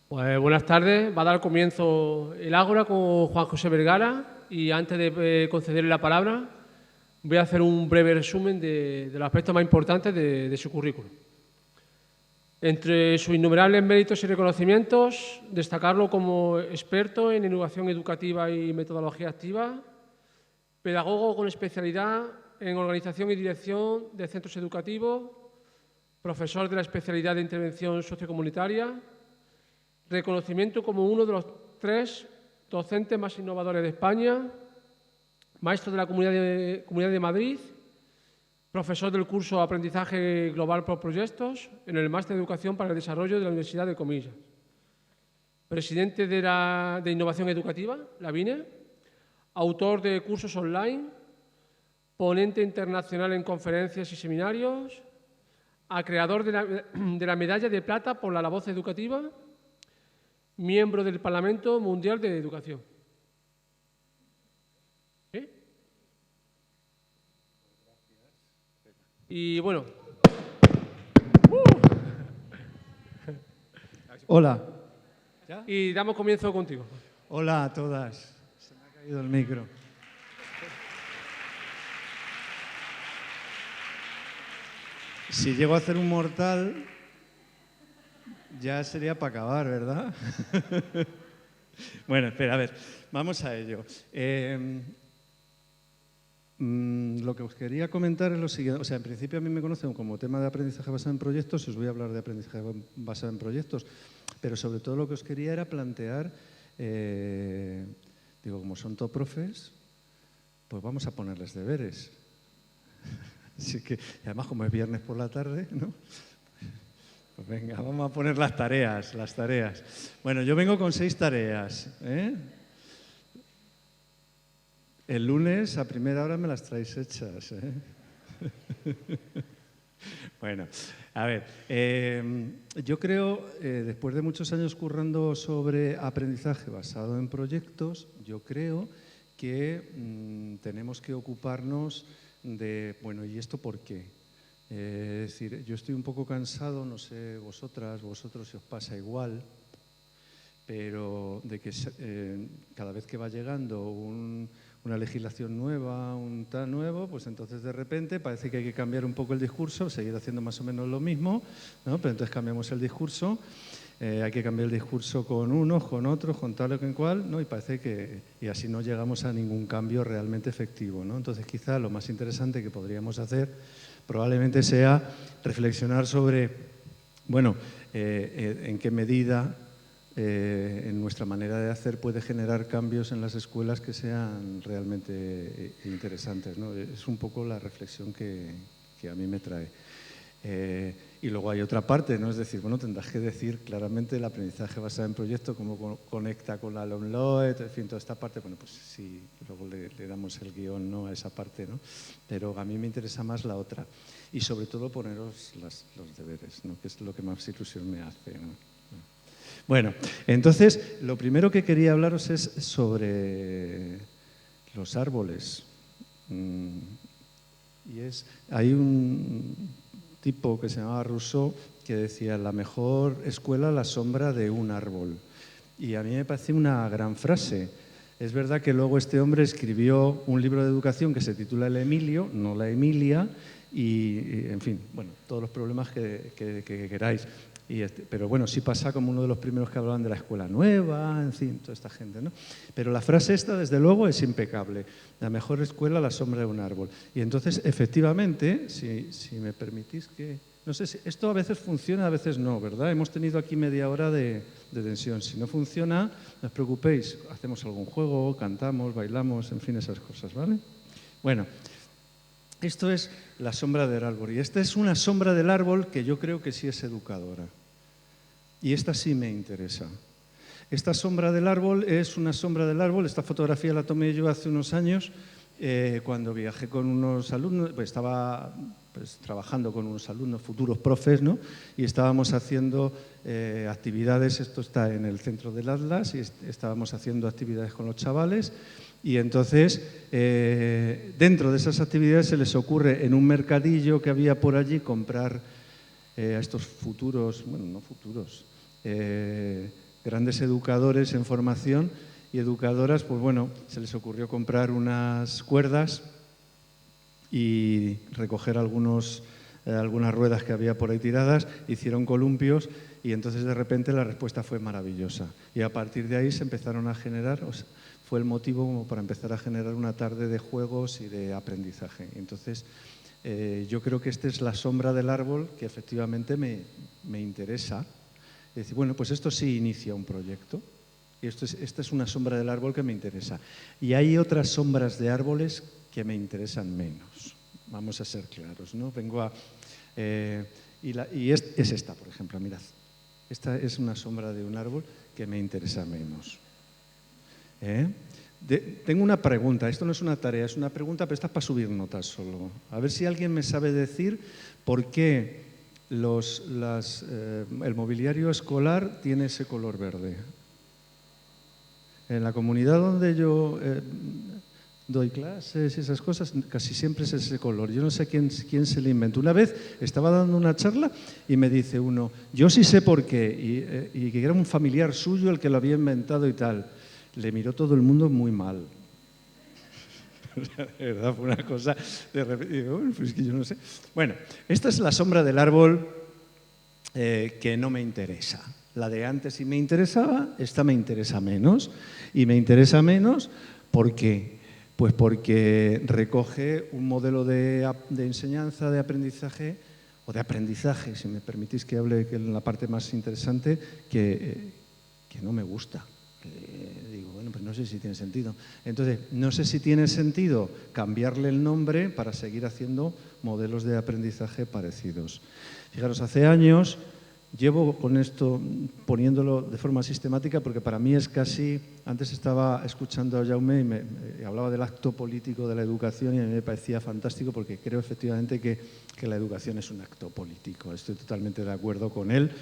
Pues buenas tardes. Va a dar comienzo el Ágora con Juan José Vergara y antes de concederle la palabra voy a hacer un breve resumen de los aspectos más importantes de su currículum. Entre sus innumerables méritos y reconocimientos, destacarlo como experto en innovación educativa y metodología activa, pedagogo con especialidad en organización y dirección de centros educativos, profesor de la especialidad de intervención sociocomunitaria, reconocimiento como uno de los 3 docentes más innovadores de España, maestro de la Comunidad de Madrid, profesor del curso Aprendizaje Global por Proyectos en el Máster de Educación para el Desarrollo de la Universidad de Comillas, presidente de Innovación Educativa, la BINE, autor de cursos online, ponente internacional en conferencias y seminarios, acreedor de la Medalla de Plata por la Voz Educativa, miembro del Parlamento Mundial de Educación. ¿Sí? Y bueno. Hola. ¿Ya? Y damos comienzo contigo. Hola a todas. Se me ha caído el micro. Si llego a hacer un mortal, ya sería para acabar, ¿verdad? Bueno, espera, a ver, vamos a ello. Lo que os quería comentar es lo siguiente. O sea, en principio a mí me conocen como tema de aprendizaje basado en proyectos y os voy a hablar de aprendizaje basado en proyectos. Pero sobre todo lo que os quería era plantear, digo, como son todo profes, pues vamos a ponerles deberes. Así que, y además como es viernes por la tarde, ¿no? Pues venga, vamos a poner las tareas. Bueno, yo vengo con 6 tareas, ¿eh? El lunes a primera hora me las traéis hechas, ¿eh? Bueno, a ver, yo creo, después de muchos años currando sobre aprendizaje basado en proyectos, yo creo que tenemos que ocuparnos de, bueno, ¿y esto por qué? Es decir, yo estoy un poco cansado, no sé vosotros si os pasa igual, pero de que cada vez que va llegando una legislación nueva, un tan nuevo, pues entonces de repente parece que hay que cambiar un poco el discurso, seguir haciendo más o menos lo mismo, ¿no? Pero entonces cambiamos el discurso, hay que cambiar el discurso con unos, con otros, con tal o con cual, ¿no? Y parece que y así no llegamos a ningún cambio realmente efectivo, ¿no? Entonces quizá lo más interesante que podríamos hacer probablemente sea reflexionar sobre, bueno, en qué medida en nuestra manera de hacer puede generar cambios en las escuelas que sean realmente interesantes, ¿no? Es un poco la reflexión que a mí me trae. Y luego hay otra parte, ¿no? Es decir, bueno, tendrás que decir claramente el aprendizaje basado en proyectos, cómo conecta con la LOMLOE, en fin, toda esta parte, bueno, pues sí, luego le damos el guión, ¿no?, a esa parte, ¿no? Pero a mí me interesa más la otra. Y sobre todo poneros los deberes, ¿no?, que es lo que más ilusión me hace, ¿no? Bueno, entonces, lo primero que quería hablaros es sobre los árboles. Hay un tipo que se llamaba Rousseau que decía, la mejor escuela a la sombra de un árbol. Y a mí me parece una gran frase. Es verdad que luego este hombre escribió un libro de educación que se titula El Emilio, no la Emilia, y en fin, bueno, todos los problemas que queráis. Pero bueno, sí pasa como uno de los primeros que hablaban de la escuela nueva, en fin, toda esta gente, ¿no? Pero la frase esta, desde luego, es impecable. La mejor escuela a la sombra de un árbol. Y entonces, efectivamente, si me permitís que... No sé si esto a veces funciona, a veces no, ¿verdad? Hemos tenido aquí media hora de tensión. Si no funciona, no os preocupéis, hacemos algún juego, cantamos, bailamos, en fin, esas cosas, ¿vale? Bueno, esto es la sombra del árbol. Y esta es una sombra del árbol que yo creo que sí es educadora. Y esta sí me interesa. Esta sombra del árbol es una sombra del árbol. Esta fotografía la tomé yo hace unos años cuando viajé con unos alumnos. Pues estaba trabajando con unos alumnos, futuros profes, ¿no? Y estábamos haciendo actividades. Esto está en el centro del Atlas y estábamos haciendo actividades con los chavales. Y entonces, dentro de esas actividades se les ocurre en un mercadillo que había por allí comprar a estos futuros, bueno, no futuros, grandes educadores en formación y educadoras, pues bueno, se les ocurrió comprar unas cuerdas y recoger algunas ruedas que había por ahí tiradas, hicieron columpios y entonces de repente la respuesta fue maravillosa. Y a partir de ahí se empezaron a generar, fue el motivo como para empezar a generar una tarde de juegos y de aprendizaje. Entonces, yo creo que esta es la sombra del árbol que efectivamente me interesa. Es decir, bueno, pues esto sí inicia un proyecto. Y esta es una sombra del árbol que me interesa. Y hay otras sombras de árboles que me interesan menos. Vamos a ser claros, ¿no? Es esta, por ejemplo, mirad. Esta es una sombra de un árbol que me interesa menos. Tengo una pregunta, esto no es una tarea, es una pregunta, pero esta es para subir notas solo. A ver si alguien me sabe decir por qué el mobiliario escolar tiene ese color verde. En la comunidad donde yo doy clases y esas cosas, casi siempre es ese color. Yo no sé quién se lo inventó. Una vez estaba dando una charla y me dice uno, yo sí sé por qué, y que era un familiar suyo el que lo había inventado y tal. Le miró todo el mundo muy mal. De verdad, fue una cosa de repente. Digo, bueno, pues es que yo no sé. Bueno, esta es la sombra del árbol que no me interesa. La de antes sí me interesaba, esta me interesa menos. Y me interesa menos porque recoge un modelo de enseñanza, de aprendizaje, o de aprendizaje, si me permitís que hable que es la parte más interesante, que no me gusta. Digo, bueno, pues no sé si tiene sentido. Entonces, no sé si tiene sentido cambiarle el nombre para seguir haciendo modelos de aprendizaje parecidos. Fijaros, hace años llevo con esto poniéndolo de forma sistemática porque para mí es casi... Antes estaba escuchando a Jaume y me hablaba del acto político de la educación y a mí me parecía fantástico porque creo efectivamente que la educación es un acto político. Estoy totalmente de acuerdo con él.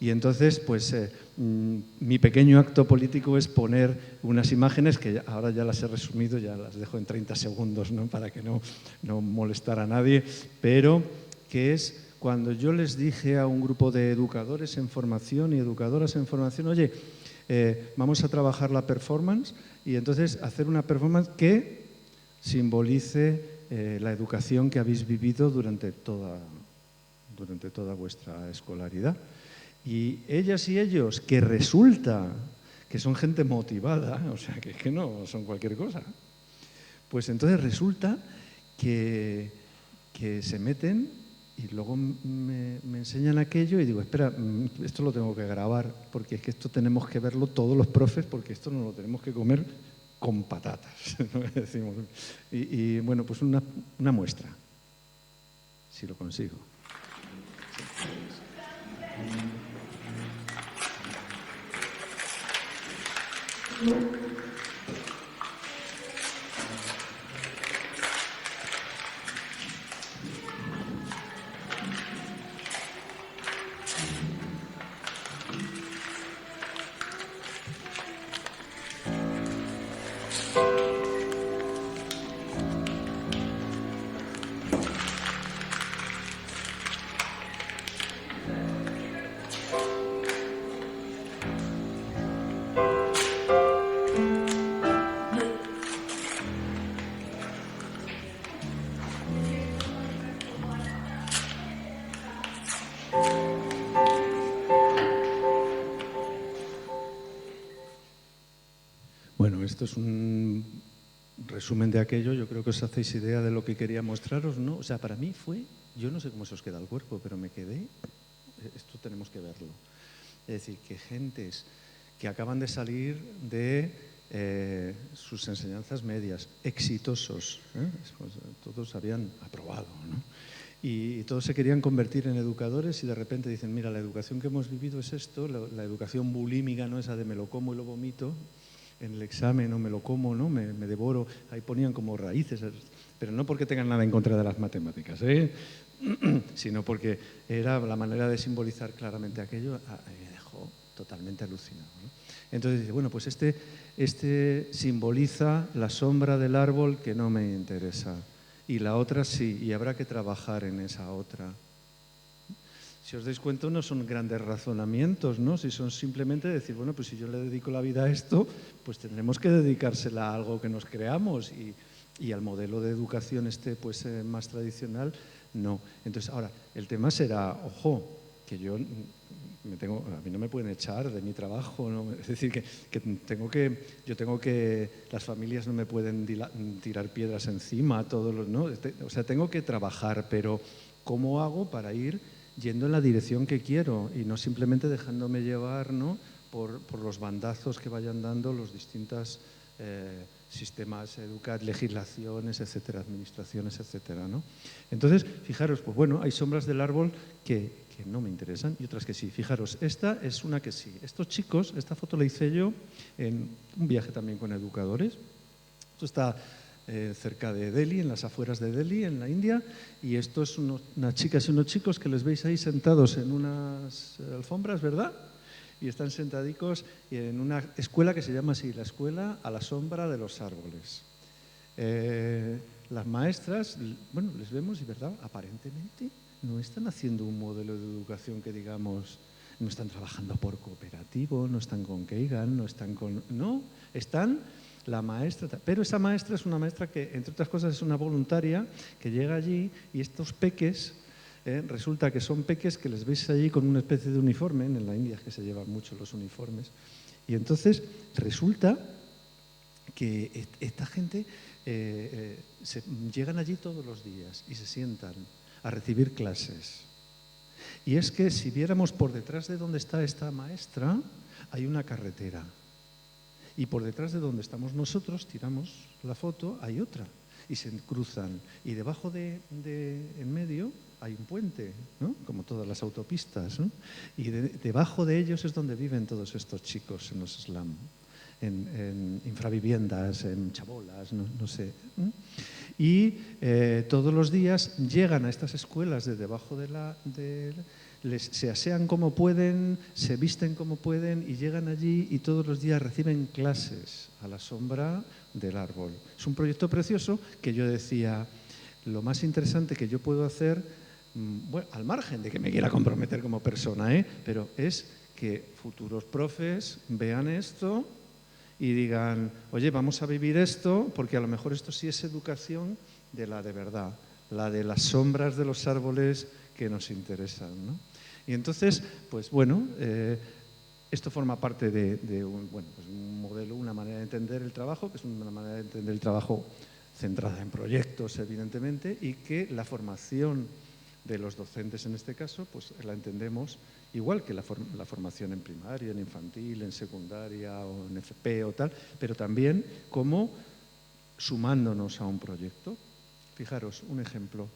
Y entonces, pues, mi pequeño acto político es poner unas imágenes que ahora ya las he resumido, ya las dejo en 30 segundos, ¿no? Para que no molestara a nadie, pero que es cuando yo les dije a un grupo de educadores en formación y educadoras en formación, oye, vamos a trabajar la performance y entonces hacer una performance que simbolice la educación que habéis vivido durante toda vuestra escolaridad. Y ellas y ellos, que resulta que son gente motivada, o sea, que no son cualquier cosa, pues entonces resulta que se meten y luego me enseñan aquello y digo, espera, esto lo tengo que grabar, porque es que esto tenemos que verlo todos los profes, porque esto no lo tenemos que comer con patatas, ¿no? Decimos. Y bueno, pues una muestra, si lo consigo. Bueno, esto es un resumen de aquello. Yo creo que os hacéis idea de lo que quería mostraros, ¿no? O sea, para mí fue, yo no sé cómo se os queda el cuerpo, pero me quedé, esto tenemos que verlo. Es decir, que gentes que acaban de salir de sus enseñanzas medias, exitosos, pues, todos habían aprobado, ¿no? Y todos se querían convertir en educadores y de repente dicen, mira, la educación que hemos vivido es esto, la educación bulímica, ¿no? Esa de me lo como y lo vomito, en el examen, no me lo como, ¿no? Me devoro, ahí ponían como raíces, pero no porque tengan nada en contra de las matemáticas, sino porque era la manera de simbolizar claramente aquello, me dejó totalmente alucinado, ¿no? Entonces dice, bueno, pues este simboliza la sombra del árbol que no me interesa, y la otra sí, y habrá que trabajar en esa otra. si os dais cuenta, no son grandes razonamientos, ¿no? Si son simplemente decir, bueno, pues si yo le dedico la vida a esto, pues tendremos que dedicársela a algo que nos creamos y al modelo de educación pues, más tradicional, no. Entonces, ahora, el tema será, ojo, que yo a mí no me pueden echar de mi trabajo, ¿no? Es decir, yo tengo que, las familias no me pueden tirar piedras encima, ¿no? O sea, tengo que trabajar, pero ¿cómo hago para ir yendo en la dirección que quiero y no simplemente dejándome llevar, ¿no? por los bandazos que vayan dando los distintos sistemas educativos, legislaciones, etcétera, administraciones, etcétera, ¿no? Entonces, fijaros, pues bueno, hay sombras del árbol que no me interesan y otras que sí. Fijaros, esta es una que sí. Estos chicos, esta foto la hice yo en un viaje también con educadores. Esto está cerca de Delhi, en las afueras de Delhi, en la India, y esto es unas chicas y unos chicos que les veis ahí sentados en unas alfombras, ¿verdad? Y están sentadicos en una escuela que se llama así, la Escuela a la Sombra de los Árboles. Las maestras, bueno, les vemos y, ¿verdad?, aparentemente no están haciendo un modelo de educación que, digamos, no están trabajando por cooperativo, no están con Keigan, no están con... No, están la maestra... Pero esa maestra es una maestra que, entre otras cosas, es una voluntaria que llega allí y estos peques, resulta que son peques que les veis allí con una especie de uniforme, en la India es que se llevan mucho los uniformes, y entonces resulta que esta gente llegan allí todos los días y se sientan a recibir clases. Y es que si viéramos por detrás de donde está esta maestra, hay una carretera. Y por detrás de donde estamos nosotros, tiramos la foto, hay otra. Y se cruzan. Y debajo en medio, hay un puente, ¿no? Como todas las autopistas, ¿no? Y debajo de ellos es donde viven todos estos chicos en los slums. En infraviviendas, en chabolas, no sé. Y todos los días llegan a estas escuelas de debajo se asean como pueden, se visten como pueden y llegan allí y todos los días reciben clases a la sombra del árbol. Es un proyecto precioso que yo decía, lo más interesante que yo puedo hacer, bueno, al margen de que me quiera comprometer como persona, pero es que futuros profes vean esto y digan, oye, vamos a vivir esto, porque a lo mejor esto sí es educación de verdad, la de las sombras de los árboles que nos interesan, ¿no? Y entonces, pues bueno, esto forma parte de un modelo, una manera de entender el trabajo, que es una manera de entender el trabajo centrada en proyectos, evidentemente, y que la formación de los docentes en este caso, pues la entendemos igual que la formación en primaria, en infantil, en secundaria o en FP o tal, pero también como sumándonos a un proyecto. Fijaros, un ejemplo.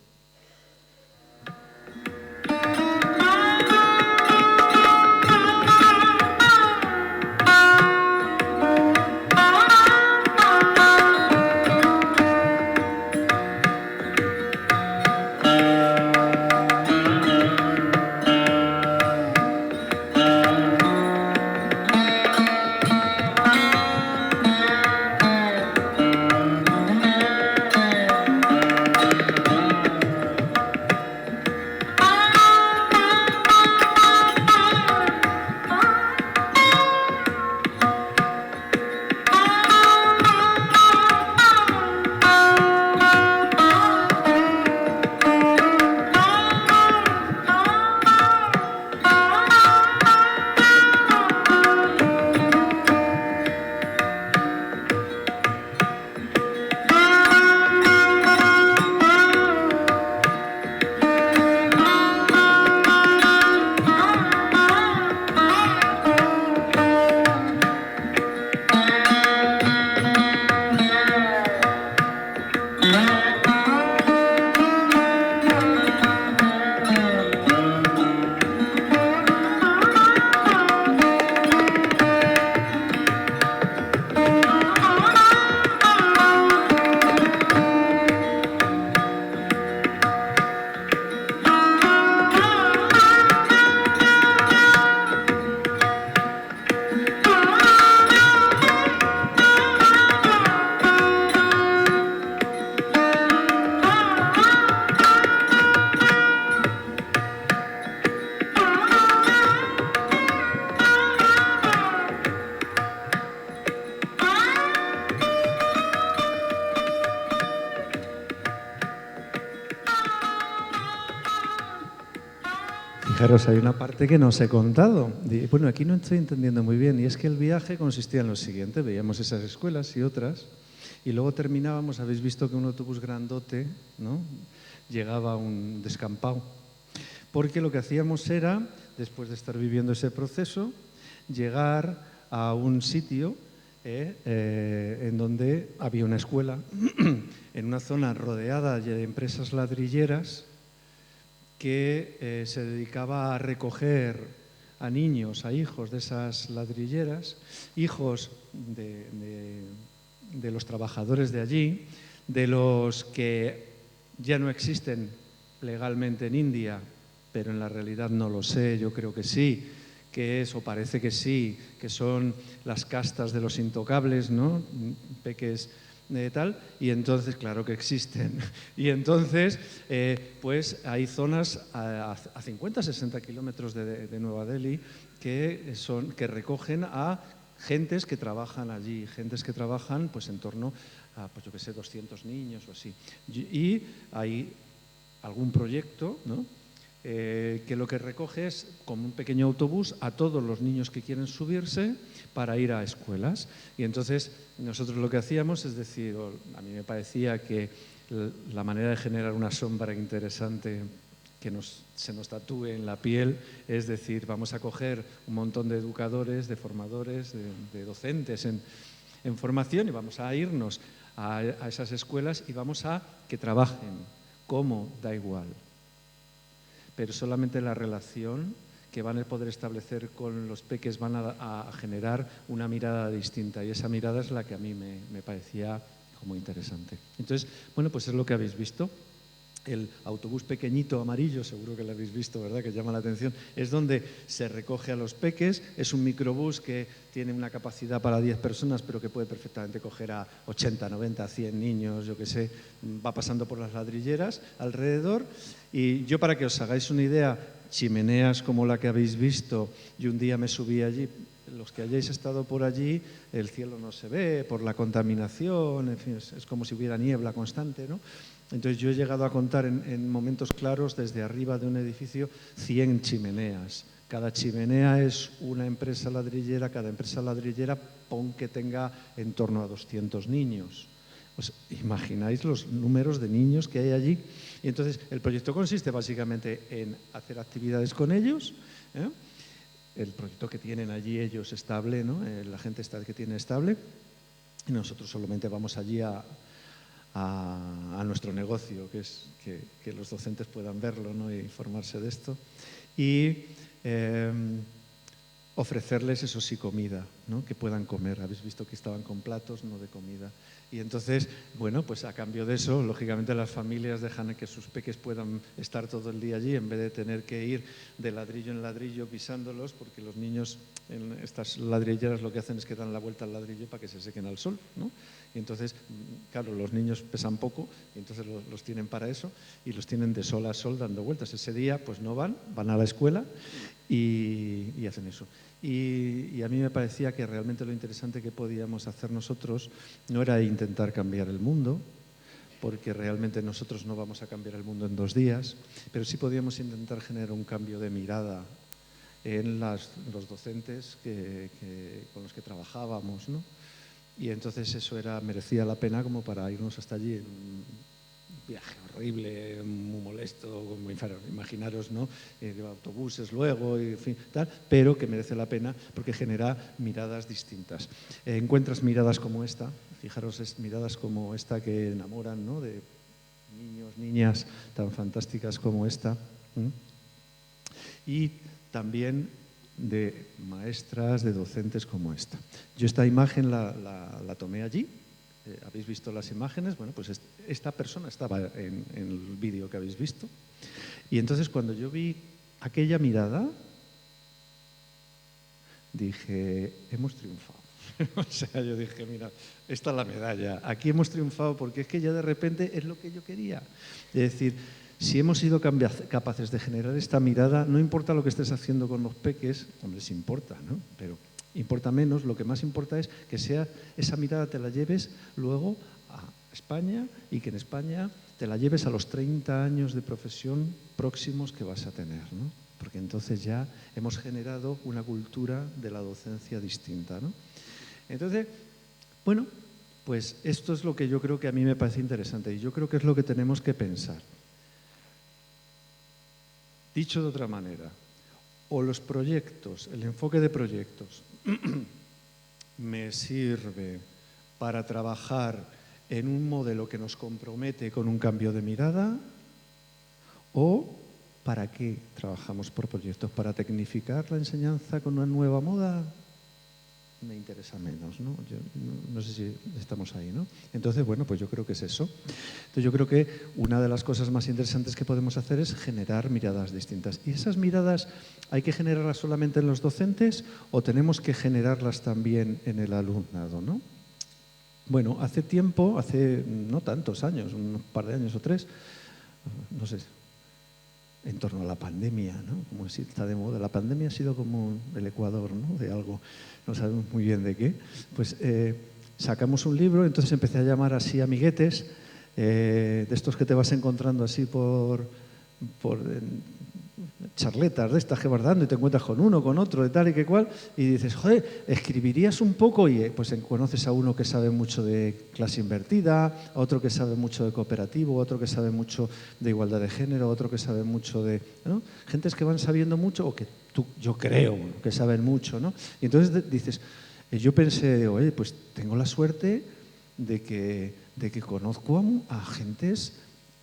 fijaros, hay una parte que no os he contado. Bueno, aquí no estoy entendiendo muy bien, y es que el viaje consistía en lo siguiente: veíamos esas escuelas y otras, y luego terminábamos, habéis visto que un autobús grandote, ¿no?, llegaba a un descampado, porque lo que hacíamos era, después de estar viviendo ese proceso, llegar a un sitio en donde había una escuela, en una zona rodeada de empresas ladrilleras, que se dedicaba a recoger a niños, a hijos de esas ladrilleras, hijos de los trabajadores de allí, de los que ya no existen legalmente en India, pero en la realidad no lo sé, yo creo que sí, que es, o parece que sí, que son las castas de los intocables, ¿no?, peques tal, y entonces, claro que existen. Y entonces, pues hay zonas a 50, 60 kilómetros de Nueva Delhi que recogen a gentes que trabajan allí, gentes que trabajan pues en torno a, pues yo qué sé, 200 niños o así. Y hay algún proyecto, ¿no?, que lo que recoge es como un pequeño autobús a todos los niños que quieren subirse para ir a escuelas. Y entonces nosotros lo que hacíamos es decir, a mí me parecía que la manera de generar una sombra interesante que se nos tatúe en la piel, es decir, vamos a coger un montón de educadores, de formadores, de docentes en formación, y vamos a irnos a esas escuelas y vamos a que trabajen. ¿Cómo? Da igual. Pero solamente la relación que van a poder establecer con los peques van a generar una mirada distinta, y esa mirada es la que a mí me parecía como interesante. Entonces, bueno, pues es lo que habéis visto. El autobús pequeñito amarillo, seguro que lo habéis visto, ¿verdad?, que llama la atención, es donde se recoge a los peques. Es un microbús que tiene una capacidad para 10 personas, pero que puede perfectamente coger a 80, 90, 100 niños, yo qué sé, va pasando por las ladrilleras alrededor. Y yo, para que os hagáis una idea, chimeneas como la que habéis visto, y un día me subí allí. Los que hayáis estado por allí, el cielo no se ve por la contaminación, en fin, es como si hubiera niebla constante, ¿no? Entonces yo he llegado a contar en momentos claros, desde arriba de un edificio, 100 chimeneas. Cada chimenea es una empresa ladrillera, cada empresa ladrillera pon que tenga en torno a 200 niños. Pues imagináis los números de niños que hay allí. Y entonces el proyecto consiste básicamente en hacer actividades con ellos, ¿eh? El proyecto que tienen allí ellos estable, ¿no?, la gente que tiene estable, y nosotros solamente vamos allí a nuestro negocio, que es que los docentes puedan verlo, ¿no?, e informarse de esto, y ofrecerles, eso sí, comida, ¿no?, que puedan comer. Habéis visto que estaban con platos, no de comida. Y entonces, bueno, pues a cambio de eso, lógicamente las familias dejan que sus peques puedan estar todo el día allí, en vez de tener que ir de ladrillo en ladrillo pisándolos, porque los niños en estas ladrilleras lo que hacen es que dan la vuelta al ladrillo para que se sequen al sol, ¿no? Y entonces, claro, los niños pesan poco, y entonces los tienen para eso, y los tienen de sol a sol dando vueltas. Ese día pues no van a la escuela y hacen eso. Y a mí me parecía que realmente lo interesante que podíamos hacer nosotros no era intentar cambiar el mundo, porque realmente nosotros no vamos a cambiar el mundo en 2 días, pero sí podíamos intentar generar un cambio de mirada en los docentes con los que trabajábamos, ¿no? Y entonces eso merecía la pena como para irnos hasta allí en un viaje horrible, muy molesto, como imaginaros, ¿no?, autobuses luego, y en fin, tal, pero que merece la pena porque genera miradas distintas. Encuentras miradas como esta, fijaros, miradas como esta que enamoran, ¿no?, de niños, niñas tan fantásticas como esta, y también de maestras, de docentes como esta. Yo esta imagen la tomé allí. ¿Habéis visto las imágenes? Bueno, pues esta persona estaba en el vídeo que habéis visto. Y entonces cuando yo vi aquella mirada, dije, hemos triunfado. O sea, yo dije, mira, esta es la medalla. Aquí hemos triunfado porque es que ya de repente es lo que yo quería. Es decir, si hemos sido capaces de generar esta mirada, no importa lo que estés haciendo con los peques, hombre, sí importa, ¿no? Pero importa menos, lo que más importa es que esa mirada te la lleves luego a España, y que en España te la lleves a los 30 años de profesión próximos que vas a tener, ¿no? porque entonces ya hemos generado una cultura de la docencia distinta, ¿no? Entonces, bueno, pues esto es lo que yo creo que a mí me parece interesante y yo creo que es lo que tenemos que pensar. Dicho de otra manera, o los proyectos, el enfoque de proyectos me sirve para trabajar en un modelo que nos compromete con un cambio de mirada, o ¿para qué trabajamos por proyectos? ¿Para tecnificar la enseñanza con una nueva moda? Me interesa menos, ¿no? Yo no sé si estamos ahí, ¿no? Entonces, bueno, pues yo creo que es eso. Entonces, yo creo que una de las cosas más interesantes que podemos hacer es generar miradas distintas. ¿Y esas miradas hay que generarlas solamente en los docentes o tenemos que generarlas también en el alumnado, ¿no? Bueno, hace tiempo, hace no tantos años, un par de años o 3, no sé, en torno a la pandemia, ¿no? Como si está de moda. La pandemia ha sido como el Ecuador, ¿no? De algo, no sabemos muy bien de qué. Pues sacamos un libro, entonces empecé a llamar así amiguetes, de estos que te vas encontrando así por charletas de estas que vas dando y te encuentras con uno, con otro, de tal y que cual, y dices, joder, escribirías un poco y pues conoces a uno que sabe mucho de clase invertida, a otro que sabe mucho de cooperativo, a otro que sabe mucho de igualdad de género, a otro que sabe mucho de, ¿no? Gentes que van sabiendo mucho o que yo creo que saben mucho, ¿no? Y entonces dices, yo pensé, oye, pues tengo la suerte de que conozco a gentes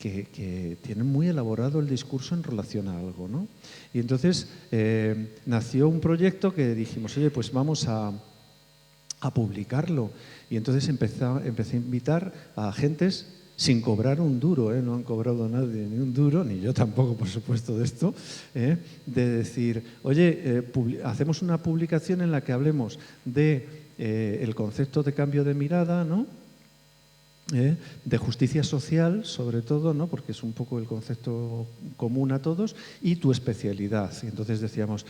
que tienen muy elaborado el discurso en relación a algo, ¿no? Y entonces nació un proyecto que dijimos, oye, pues vamos a publicarlo. Y entonces empecé a invitar a agentes sin cobrar un duro, no han cobrado nadie ni un duro, ni yo tampoco, por supuesto, de esto, de decir, oye, hacemos una publicación en la que hablemos de el concepto de cambio de mirada, ¿no? De justicia social, sobre todo, ¿no? Porque es un poco el concepto común a todos, y tu especialidad. Y entonces decíamos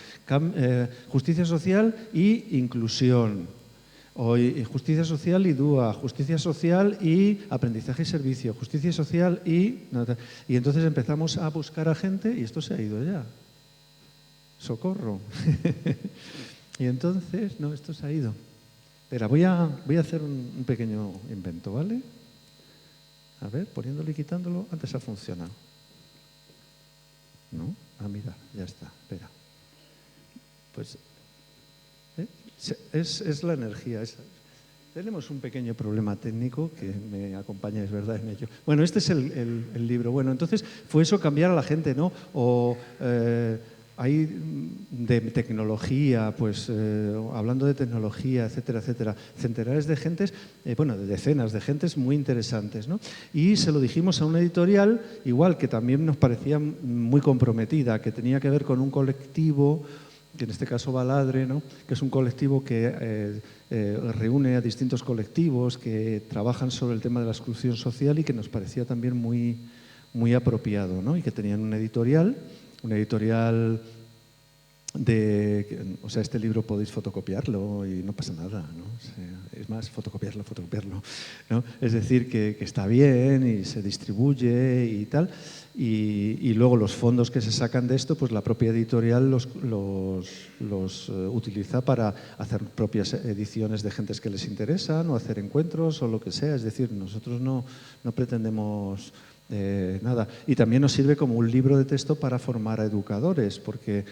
justicia social y inclusión, o justicia social y DUA, justicia social y aprendizaje y servicio, justicia social y entonces empezamos a buscar a gente y esto se ha ido ya. ¡Socorro! Y entonces, no, esto se ha ido. Espera, voy a hacer un pequeño invento, ¿vale? A ver, poniéndolo y quitándolo, antes ha funcionado. ¿No? Ah, mira, ya está, espera. Pues es la energía esa. Tenemos un pequeño problema técnico que me acompaña, es verdad, en ello. Bueno, este es el libro. Bueno, entonces fue eso, cambiar a la gente, ¿no? O hay de tecnología, pues hablando de tecnología, etcétera, etcétera, centenares de gentes, bueno, de decenas de gentes muy interesantes, ¿no? Y se lo dijimos a una editorial, igual que también nos parecía muy comprometida, que tenía que ver con un colectivo, que en este caso Baladre, ¿no? Que es un colectivo que reúne a distintos colectivos que trabajan sobre el tema de la exclusión social y que nos parecía también muy, muy apropiado, ¿no? Y que tenían una editorial o sea, este libro podéis fotocopiarlo y no pasa nada, ¿no? O sea, es más, fotocopiarlo, ¿no? Es decir, que está bien y se distribuye y tal. Y luego los fondos que se sacan de esto, pues la propia editorial los utiliza para hacer propias ediciones de gentes que les interesan o hacer encuentros o lo que sea. Es decir, nosotros no pretendemos nada. Y también nos sirve como un libro de texto para formar a educadores, porque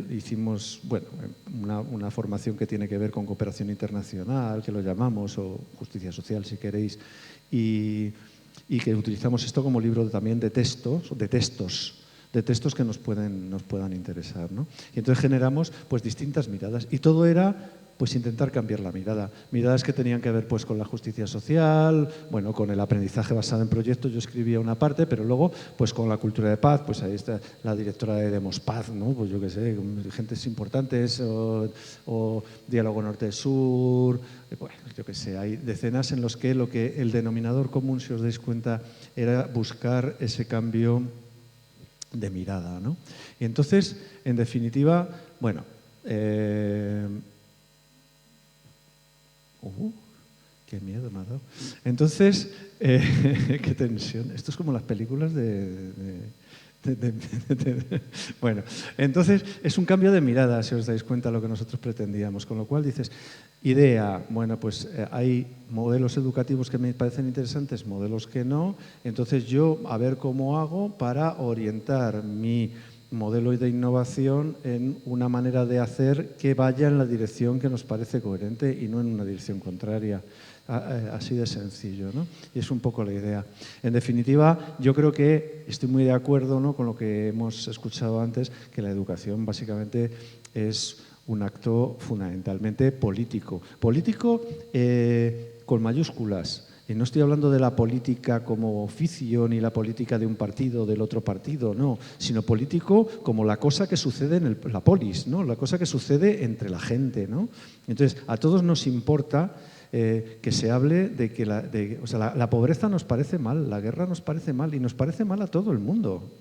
hicimos, bueno, una formación que tiene que ver con cooperación internacional, que lo llamamos, o justicia social si queréis, y que utilizamos esto como libro también de textos que nos puedan interesar, ¿no? Y entonces generamos pues distintas miradas y todo era pues intentar cambiar la mirada. Miradas que tenían que ver pues con la justicia social, bueno, con el aprendizaje basado en proyectos, yo escribía una parte, pero luego pues con la cultura de paz, pues ahí está la directora de Demos Paz, ¿no? Pues yo qué sé, gentes importantes, o Diálogo Norte-Sur, bueno, yo qué sé, hay decenas en los que lo que el denominador común, si os dais cuenta, era buscar ese cambio de mirada, ¿no? Y entonces, en definitiva, bueno, qué miedo me ha dado. Entonces, qué tensión. Esto es como las películas de Bueno, entonces es un cambio de mirada, si os dais cuenta, lo que nosotros pretendíamos. Con lo cual dices, idea, bueno, pues hay modelos educativos que me parecen interesantes, modelos que no. Entonces yo a ver cómo hago para orientar mi modelo de innovación en una manera de hacer que vaya en la dirección que nos parece coherente y no en una dirección contraria. Así de sencillo, ¿no? Y es un poco la idea. En definitiva, yo creo que estoy muy de acuerdo, ¿no?, con lo que hemos escuchado antes, que la educación básicamente es un acto fundamentalmente político. Político con mayúsculas. Y no estoy hablando de la política como oficio, ni la política de un partido o del otro partido, no, sino político como la cosa que sucede en la polis, ¿no?, la cosa que sucede entre la gente, ¿no? Entonces, a todos nos importa que se hable de que la pobreza nos parece mal, la guerra nos parece mal y nos parece mal a todo el mundo.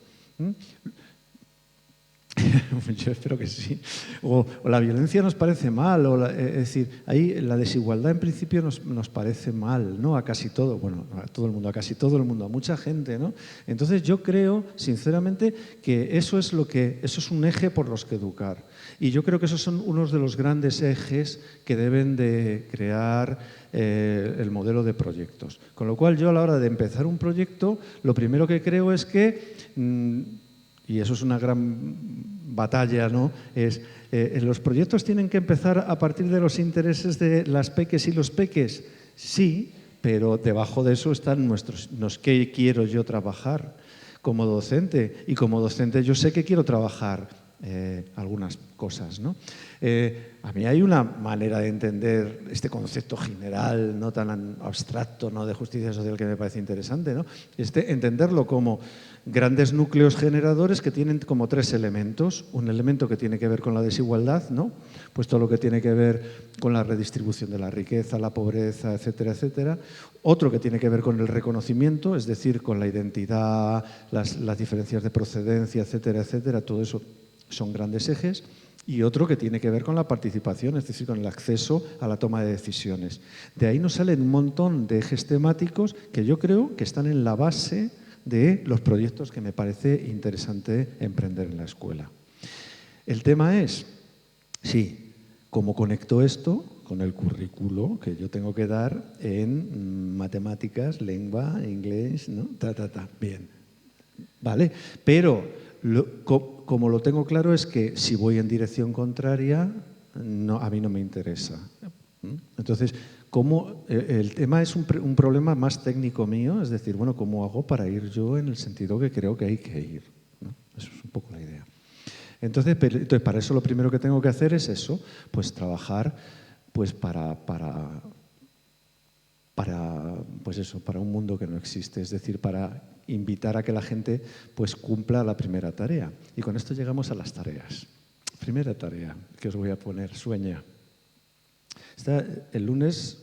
Yo espero que sí. O la violencia nos parece mal, es decir, ahí la desigualdad en principio nos parece mal, ¿no? A casi todo, bueno, a todo el mundo, a casi todo el mundo, a mucha gente, ¿no? Entonces yo creo, sinceramente, que eso es un eje por los que educar. Y yo creo que esos son unos de los grandes ejes que deben de crear el modelo de proyectos. Con lo cual yo a la hora de empezar un proyecto, lo primero que creo es que y eso es una gran batalla, ¿no? ¿Los proyectos tienen que empezar a partir de los intereses de las peques y los peques? Sí, pero debajo de eso están qué quiero yo trabajar como docente. Y como docente yo sé que quiero trabajar algunas cosas, ¿no? A mí hay una manera de entender este concepto general, no tan abstracto, ¿no?, de justicia social, que me parece interesante, ¿no? Entenderlo como grandes núcleos generadores que tienen como tres elementos. Un elemento que tiene que ver con la desigualdad, ¿no?, pues todo lo que tiene que ver con la redistribución de la riqueza, la pobreza, etcétera, etcétera. Otro que tiene que ver con el reconocimiento, es decir, con la identidad, las diferencias de procedencia, etcétera, etcétera. Todo eso son grandes ejes. Y otro que tiene que ver con la participación, es decir, con el acceso a la toma de decisiones. De ahí nos salen un montón de ejes temáticos que yo creo que están en la base de los proyectos que me parece interesante emprender en la escuela. El tema es, sí, cómo conecto esto con el currículo que yo tengo que dar en matemáticas, lengua, inglés, ¿no? Bien, ¿vale? Pero como lo tengo claro es que si voy en dirección contraria, a mí no me interesa. Entonces, el tema es un problema más técnico mío, es decir, bueno, ¿cómo hago para ir yo en el sentido que creo que hay que ir? ¿No? Eso es un poco la idea. Entonces, para eso lo primero que tengo que hacer es eso, pues trabajar pues para un mundo que no existe, es decir, para invitar a que la gente pues cumpla la primera tarea. Y con esto llegamos a las tareas. Primera tarea que os voy a poner, sueña. El lunes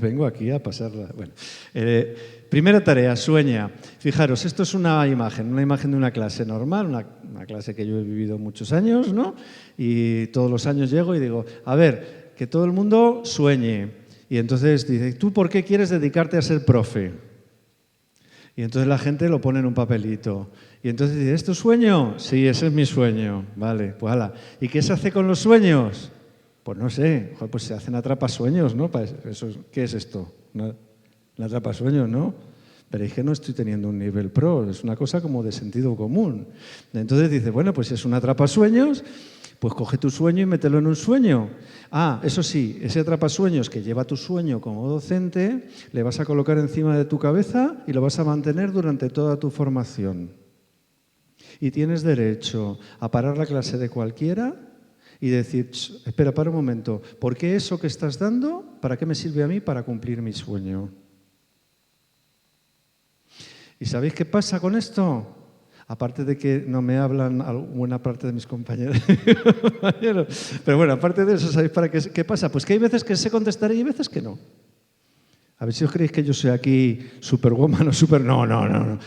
vengo aquí a pasarla. Bueno, primera tarea, sueña. Fijaros, esto es una imagen de una clase normal, una clase que yo he vivido muchos años, ¿no? Y todos los años llego y digo, a ver, que todo el mundo sueñe. Y entonces dice, ¿tú por qué quieres dedicarte a ser profe? Y entonces la gente lo pone en un papelito. Y entonces dice, ¿es tu sueño? Sí, ese es mi sueño. Vale, pues hala. ¿Y qué se hace con los sueños? Pues no sé, pues se hacen atrapasueños, ¿no? ¿Qué es esto? ¿Una atrapasueños, no? Pero es que no estoy teniendo un nivel pro, es una cosa como de sentido común. Entonces dice, bueno, pues si es un atrapasueños, pues coge tu sueño y mételo en un sueño. Ah, eso sí, ese atrapasueños que lleva tu sueño como docente, le vas a colocar encima de tu cabeza y lo vas a mantener durante toda tu formación. Y tienes derecho a parar la clase de cualquiera y decir, espera, para un momento, ¿por qué eso que estás dando, para qué me sirve a mí para cumplir mi sueño? ¿Y sabéis qué pasa con esto? Aparte de que no me hablan buena parte de mis compañeros. Pero bueno, aparte de eso, ¿sabéis para qué pasa? Pues que hay veces que sé contestar y hay veces que no. A ver si os creéis que yo soy aquí superwoman o super... No.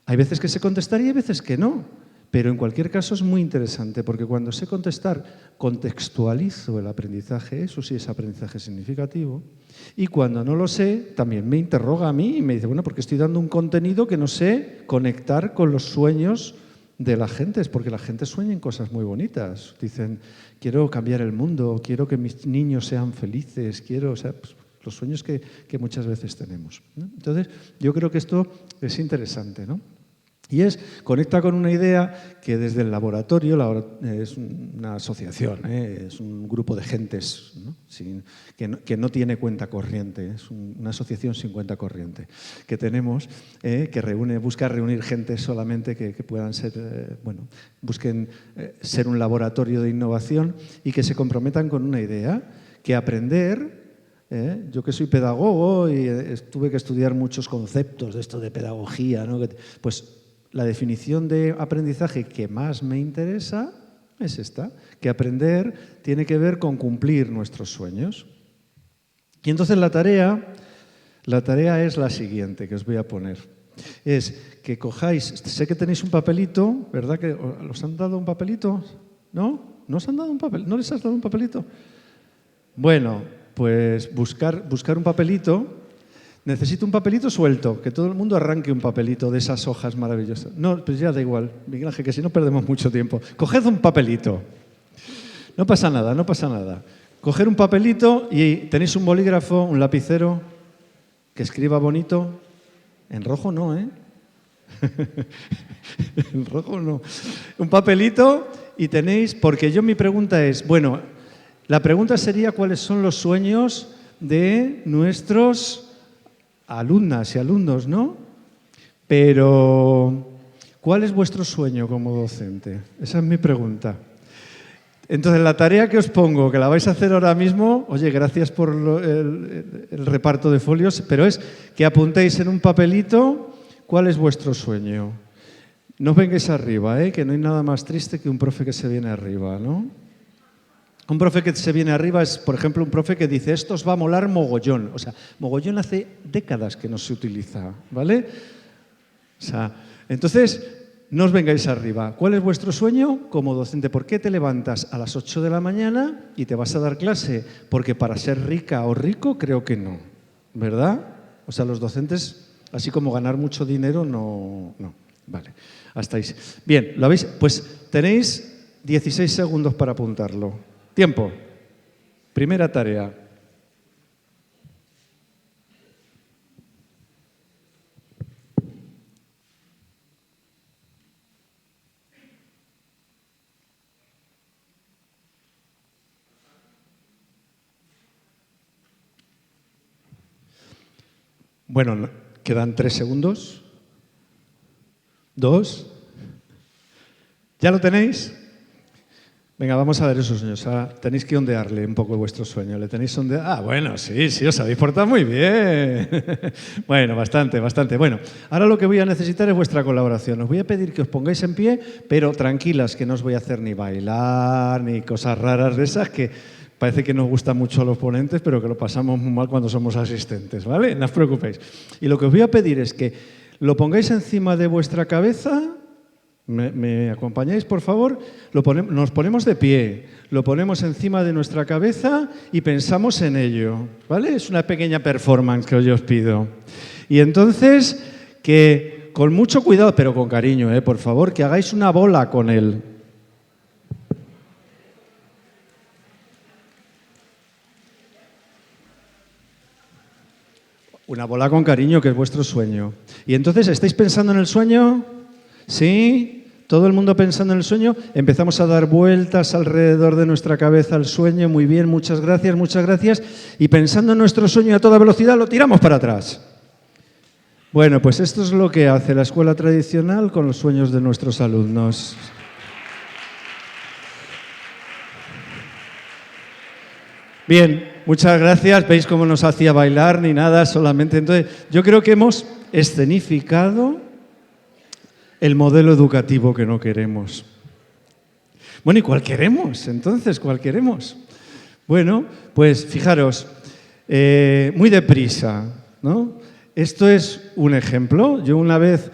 Hay veces que sé contestar y hay veces que no. Pero en cualquier caso es muy interesante porque cuando sé contestar, contextualizo el aprendizaje, eso sí es aprendizaje significativo, y cuando no lo sé, también me interroga a mí y me dice, bueno, porque estoy dando un contenido que no sé conectar con los sueños de la gente, es porque la gente sueña en cosas muy bonitas. Dicen, quiero cambiar el mundo, quiero que mis niños sean felices, quiero, o sea, pues, los sueños que muchas veces tenemos, ¿no? Entonces, yo creo que esto es interesante, ¿no? Y conecta con una idea que desde el laboratorio, es una asociación, es un grupo de gentes, ¿no? que no tiene cuenta corriente, es una asociación sin cuenta corriente que tenemos, que busca reunir gente solamente que puedan ser, busquen ser un laboratorio de innovación y que se comprometan con una idea, que aprender. Yo que soy pedagogo y tuve que estudiar muchos conceptos de esto de pedagogía, ¿no? Pues la definición de aprendizaje que más me interesa es esta, que aprender tiene que ver con cumplir nuestros sueños. Y entonces la tarea es la siguiente que os voy a poner. Es que cojáis, sé que tenéis un papelito, ¿verdad? Que ¿os han dado un papelito? ¿No? ¿No os han dado un papel? ¿No les has dado un papelito? Bueno, pues buscar un papelito. Necesito un papelito suelto, que todo el mundo arranque un papelito de esas hojas maravillosas. No, pues ya da igual, Miguel Ángel, que si no perdemos mucho tiempo. Coged un papelito. No pasa nada, no pasa nada. Coger un papelito y tenéis un bolígrafo, un lapicero, que escriba bonito. En rojo no, ¿eh? En rojo no. Un papelito y tenéis, porque mi pregunta es, bueno, la pregunta sería cuáles son los sueños de nuestros alumnas y alumnos, ¿no? Pero, ¿cuál es vuestro sueño como docente? Esa es mi pregunta. Entonces, la tarea que os pongo, que la vais a hacer ahora mismo, oye, gracias por el reparto de folios, pero es que apuntéis en un papelito cuál es vuestro sueño. No os vengáis arriba, que no hay nada más triste que un profe que se viene arriba, ¿no? Un profe que se viene arriba es, por ejemplo, un profe que dice esto os va a molar mogollón. O sea, mogollón hace décadas que no se utiliza, ¿vale? O sea, entonces, no os vengáis arriba. ¿Cuál es vuestro sueño como docente? ¿Por qué te levantas a las 8 de la mañana y te vas a dar clase? Porque para ser rica o rico, creo que no, ¿verdad? O sea, los docentes, así como ganar mucho dinero, no. Vale, hasta ahí. Bien, ¿lo habéis? Pues tenéis 16 segundos para apuntarlo. Tiempo. Primera tarea. Bueno, quedan 3 segundos. 2. ¿Ya lo tenéis? Venga, vamos a ver esos sueños. Ahora tenéis que ondearle un poco vuestro sueño. ¿Le tenéis ondeado? Ah, bueno, sí, os habéis portado muy bien. Bueno, bastante. Bueno, ahora lo que voy a necesitar es vuestra colaboración. Os voy a pedir que os pongáis en pie, pero tranquilas, que no os voy a hacer ni bailar, ni cosas raras de esas que parece que nos gustan mucho a los ponentes, pero que lo pasamos muy mal cuando somos asistentes, ¿vale? No os preocupéis. Y lo que os voy a pedir es que lo pongáis encima de vuestra cabeza. ¿Me acompañáis, por favor? Nos ponemos de pie, lo ponemos encima de nuestra cabeza y pensamos en ello, ¿vale? Es una pequeña performance que yo os pido. Y entonces, que con mucho cuidado, pero con cariño, por favor, que hagáis una bola con él. Una bola con cariño, que es vuestro sueño. Y entonces, ¿estáis pensando en el sueño? ¿Sí? ¿Todo el mundo pensando en el sueño? Empezamos a dar vueltas alrededor de nuestra cabeza al sueño. Muy bien, muchas gracias. Y pensando en nuestro sueño a toda velocidad, lo tiramos para atrás. Bueno, pues esto es lo que hace la escuela tradicional con los sueños de nuestros alumnos. Bien, muchas gracias. ¿Veis cómo nos hacía bailar ni nada? Solamente. Entonces, yo creo que hemos escenificado el modelo educativo que no queremos. Bueno, ¿y cuál queremos? Entonces, ¿cuál queremos? Bueno, pues fijaros, muy deprisa, ¿no? Esto es un ejemplo. Yo una vez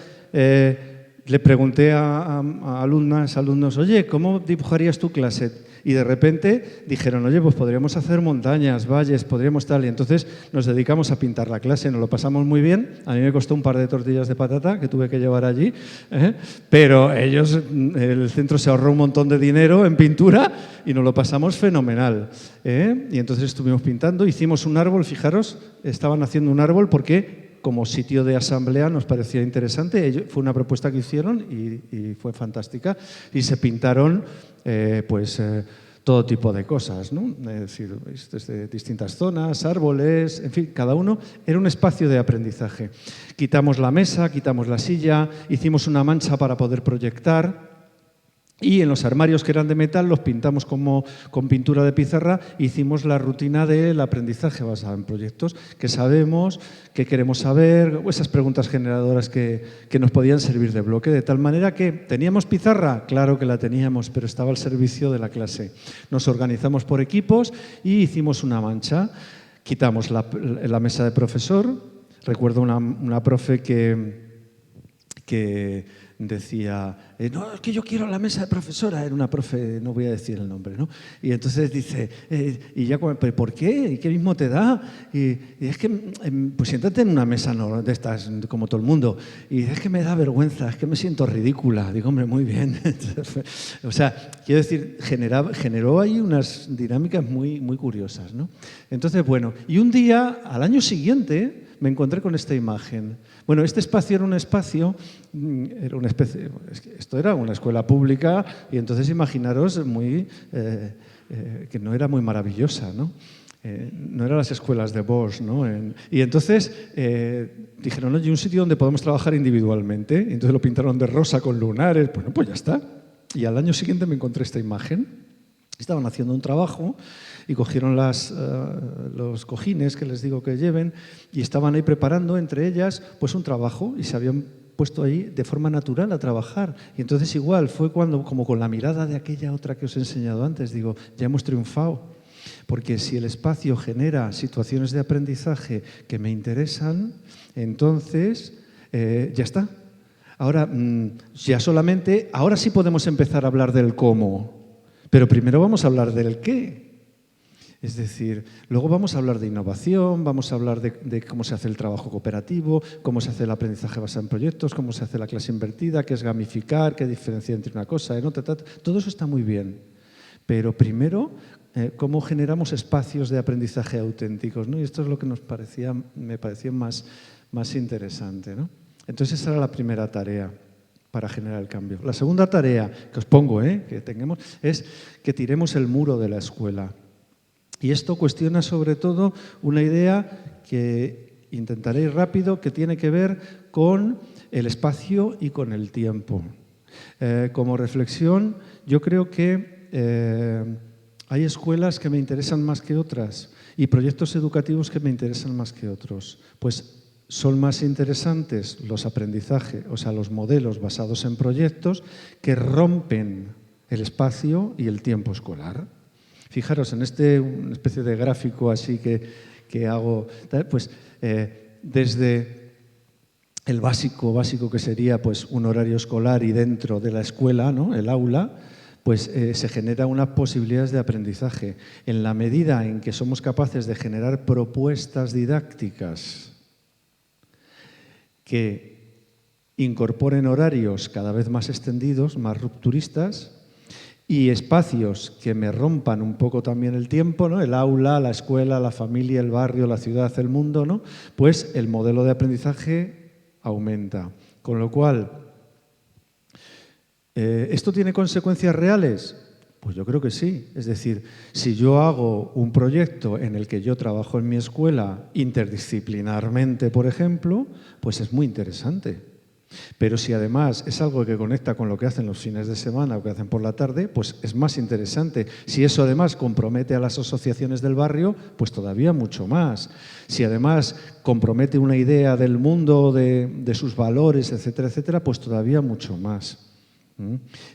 le pregunté a alumnas, alumnos, oye, ¿cómo dibujarías tu clase? Y de repente dijeron, oye, pues podríamos hacer montañas, valles, podríamos tal. Y entonces nos dedicamos a pintar la clase, nos lo pasamos muy bien. A mí me costó un par de tortillas de patata que tuve que llevar allí, pero ellos, el centro se ahorró un montón de dinero en pintura y nos lo pasamos fenomenal. Y entonces estuvimos pintando, hicimos un árbol, fijaros, estaban haciendo un árbol porque como sitio de asamblea nos parecía interesante. Fue una propuesta que hicieron y fue fantástica. Y se pintaron todo tipo de cosas, ¿no? Es decir, desde distintas zonas, árboles, en fin, cada uno era un espacio de aprendizaje. Quitamos la mesa, quitamos la silla, hicimos una mancha para poder proyectar. Y en los armarios que eran de metal los pintamos con pintura de pizarra. Hicimos la rutina del aprendizaje basado en proyectos, que sabemos, que queremos saber, o esas preguntas generadoras que nos podían servir de bloque, de tal manera que ¿teníamos pizarra? Claro que la teníamos, pero estaba al servicio de la clase. Nos organizamos por equipos y hicimos una mancha. Quitamos la mesa de profesor. Recuerdo una profe que decía, no, es que yo quiero la mesa de profesora, era una profe, no voy a decir el nombre, ¿no? Y entonces dice, y ya, ¿pero por qué? ¿Y qué mismo te da? Y es que, pues siéntate en una mesa de estas, como todo el mundo, y es que me da vergüenza, es que me siento ridícula. Digo, hombre, muy bien. O sea, quiero decir, generó ahí unas dinámicas muy, muy curiosas, ¿no? Entonces, bueno, y un día, al año siguiente, me encontré con esta imagen. Bueno, este espacio era una especie, esto era una escuela pública y entonces imaginaros que no era muy maravillosa, ¿no? No eran las escuelas de Bosch, ¿no? Y entonces dijeron, oye, un sitio donde podemos trabajar individualmente. Y entonces lo pintaron de rosa con lunares. Bueno, pues ya está. Y al año siguiente me encontré esta imagen. Estaban haciendo un trabajo y cogieron los cojines que les digo que lleven y estaban ahí preparando entre ellas pues un trabajo y se habían puesto ahí de forma natural a trabajar. Y entonces igual fue cuando, como con la mirada de aquella otra que os he enseñado antes, digo, ya hemos triunfado. Porque si el espacio genera situaciones de aprendizaje que me interesan, entonces ya está. Ahora, ahora sí podemos empezar a hablar del cómo. Pero primero vamos a hablar del qué. Es decir, luego vamos a hablar de innovación, vamos a hablar de cómo se hace el trabajo cooperativo, cómo se hace el aprendizaje basado en proyectos, cómo se hace la clase invertida, qué es gamificar, qué diferencia entre una cosa y otra. Todo eso está muy bien. Pero primero, cómo generamos espacios de aprendizaje auténticos, ¿no? Y esto es lo que me parecía más interesante, ¿no? Entonces esa era la primera tarea para generar el cambio. La segunda tarea que os pongo, que tengamos, es que tiremos el muro de la escuela. Y esto cuestiona sobre todo una idea que intentaré ir rápido, que tiene que ver con el espacio y con el tiempo. Como reflexión, yo creo que hay escuelas que me interesan más que otras y proyectos educativos que me interesan más que otros. Pues son más interesantes los aprendizajes, o sea, los modelos basados en proyectos que rompen el espacio y el tiempo escolar. Fijaros, en una especie de gráfico así que hago, pues desde el básico que sería pues un horario escolar y dentro de la escuela, ¿no? El aula, pues se genera unas posibilidades de aprendizaje. En la medida en que somos capaces de generar propuestas didácticas que incorporen horarios cada vez más extendidos, más rupturistas, y espacios que me rompan un poco también el tiempo, ¿no? El aula, la escuela, la familia, el barrio, la ciudad, el mundo, ¿no? Pues el modelo de aprendizaje aumenta. Con lo cual, ¿esto tiene consecuencias reales? Pues yo creo que sí. Es decir, si yo hago un proyecto en el que yo trabajo en mi escuela interdisciplinarmente, por ejemplo, pues es muy interesante. Pero si además es algo que conecta con lo que hacen los fines de semana o que hacen por la tarde, pues es más interesante. Si eso además compromete a las asociaciones del barrio, pues todavía mucho más. Si además compromete una idea del mundo, de sus valores, etcétera, etcétera, pues todavía mucho más.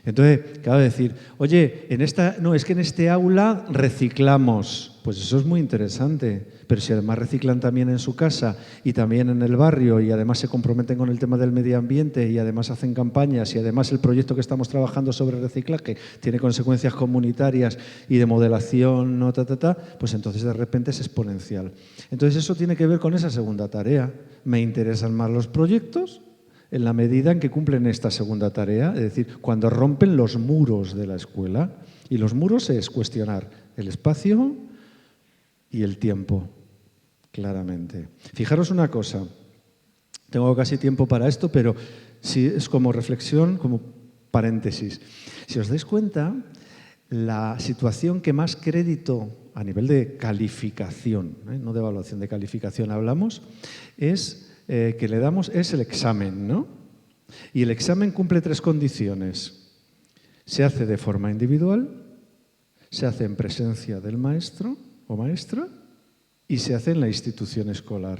Entonces, claro, decir, oye, es que en este aula reciclamos. Pues eso es muy interesante. Pero si además reciclan también en su casa y también en el barrio y además se comprometen con el tema del medio ambiente y además hacen campañas y además el proyecto que estamos trabajando sobre reciclaje tiene consecuencias comunitarias y de modelación, ¿no? Pues entonces de repente es exponencial. Entonces eso tiene que ver con esa segunda tarea. Me interesan más los proyectos en la medida en que cumplen esta segunda tarea, es decir, cuando rompen los muros de la escuela. Y los muros es cuestionar el espacio y el tiempo, claramente. Fijaros una cosa, tengo casi tiempo para esto, pero sí es como reflexión, como paréntesis. Si os dais cuenta, la situación que más crédito a nivel de calificación, no de evaluación, de calificación hablamos, que le damos es el examen, ¿no? Y el examen cumple 3 condiciones. Se hace de forma individual, se hace en presencia del maestro o maestra y se hace en la institución escolar,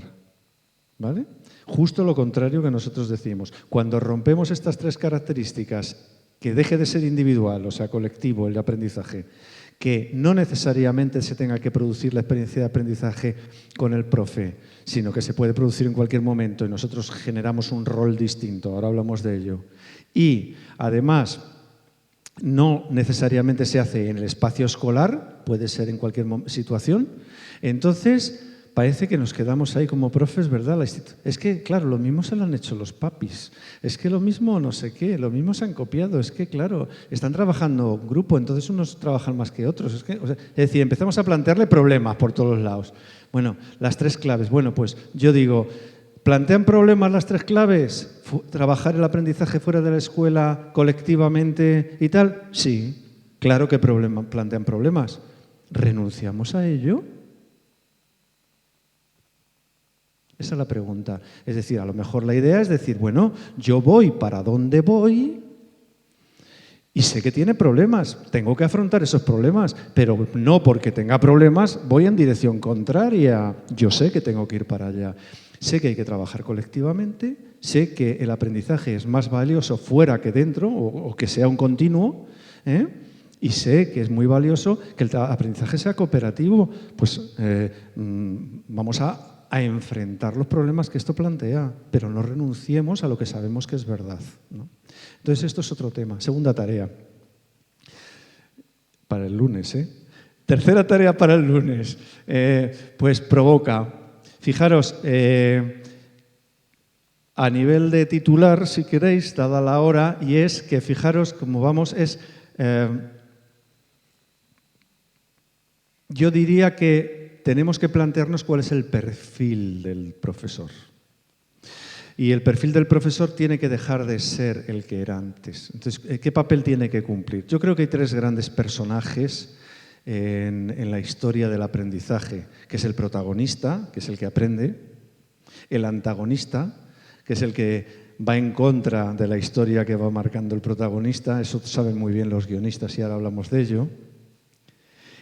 ¿vale? Justo lo contrario que nosotros decimos. Cuando rompemos estas 3 características, que deje de ser individual, o sea, colectivo, el aprendizaje, que no necesariamente se tenga que producir la experiencia de aprendizaje con el profe, sino que se puede producir en cualquier momento y nosotros generamos un rol distinto, ahora hablamos de ello. Y, además, no necesariamente se hace en el espacio escolar, puede ser en cualquier situación. Entonces, parece que nos quedamos ahí como profes, ¿verdad? Es que, claro, lo mismo se lo han hecho los papis. Es que lo mismo no sé qué, lo mismo se han copiado. Es que, claro, están trabajando en grupo, entonces unos trabajan más que otros. Es decir, empezamos a plantearle problemas por todos los lados. Bueno, las 3 claves. Bueno, pues yo digo, ¿plantean problemas las 3 claves? ¿Trabajar el aprendizaje fuera de la escuela colectivamente y tal? Sí, claro que plantean problemas. ¿Renunciamos a ello? Esa es la pregunta. Es decir, a lo mejor la idea es decir, bueno, yo voy para donde voy y sé que tiene problemas, tengo que afrontar esos problemas, pero no porque tenga problemas voy en dirección contraria. Yo sé que tengo que ir para allá. Sé que hay que trabajar colectivamente, sé que el aprendizaje es más valioso fuera que dentro, o que sea un continuo, y sé que es muy valioso que el aprendizaje sea cooperativo. Pues vamos a enfrentar los problemas que esto plantea, pero no renunciemos a lo que sabemos que es verdad, ¿no? Entonces, esto es otro tema. Segunda tarea para el lunes, Tercera tarea para el lunes, pues provoca. Fijaros, a nivel de titular, si queréis, dada la hora, y es que, fijaros, como vamos, yo diría que tenemos que plantearnos cuál es el perfil del profesor. Y el perfil del profesor tiene que dejar de ser el que era antes. Entonces, ¿qué papel tiene que cumplir? Yo creo que hay 3 grandes personajes en la historia del aprendizaje, que es el protagonista, que es el que aprende, el antagonista, que es el que va en contra de la historia que va marcando el protagonista, eso saben muy bien los guionistas y ahora hablamos de ello,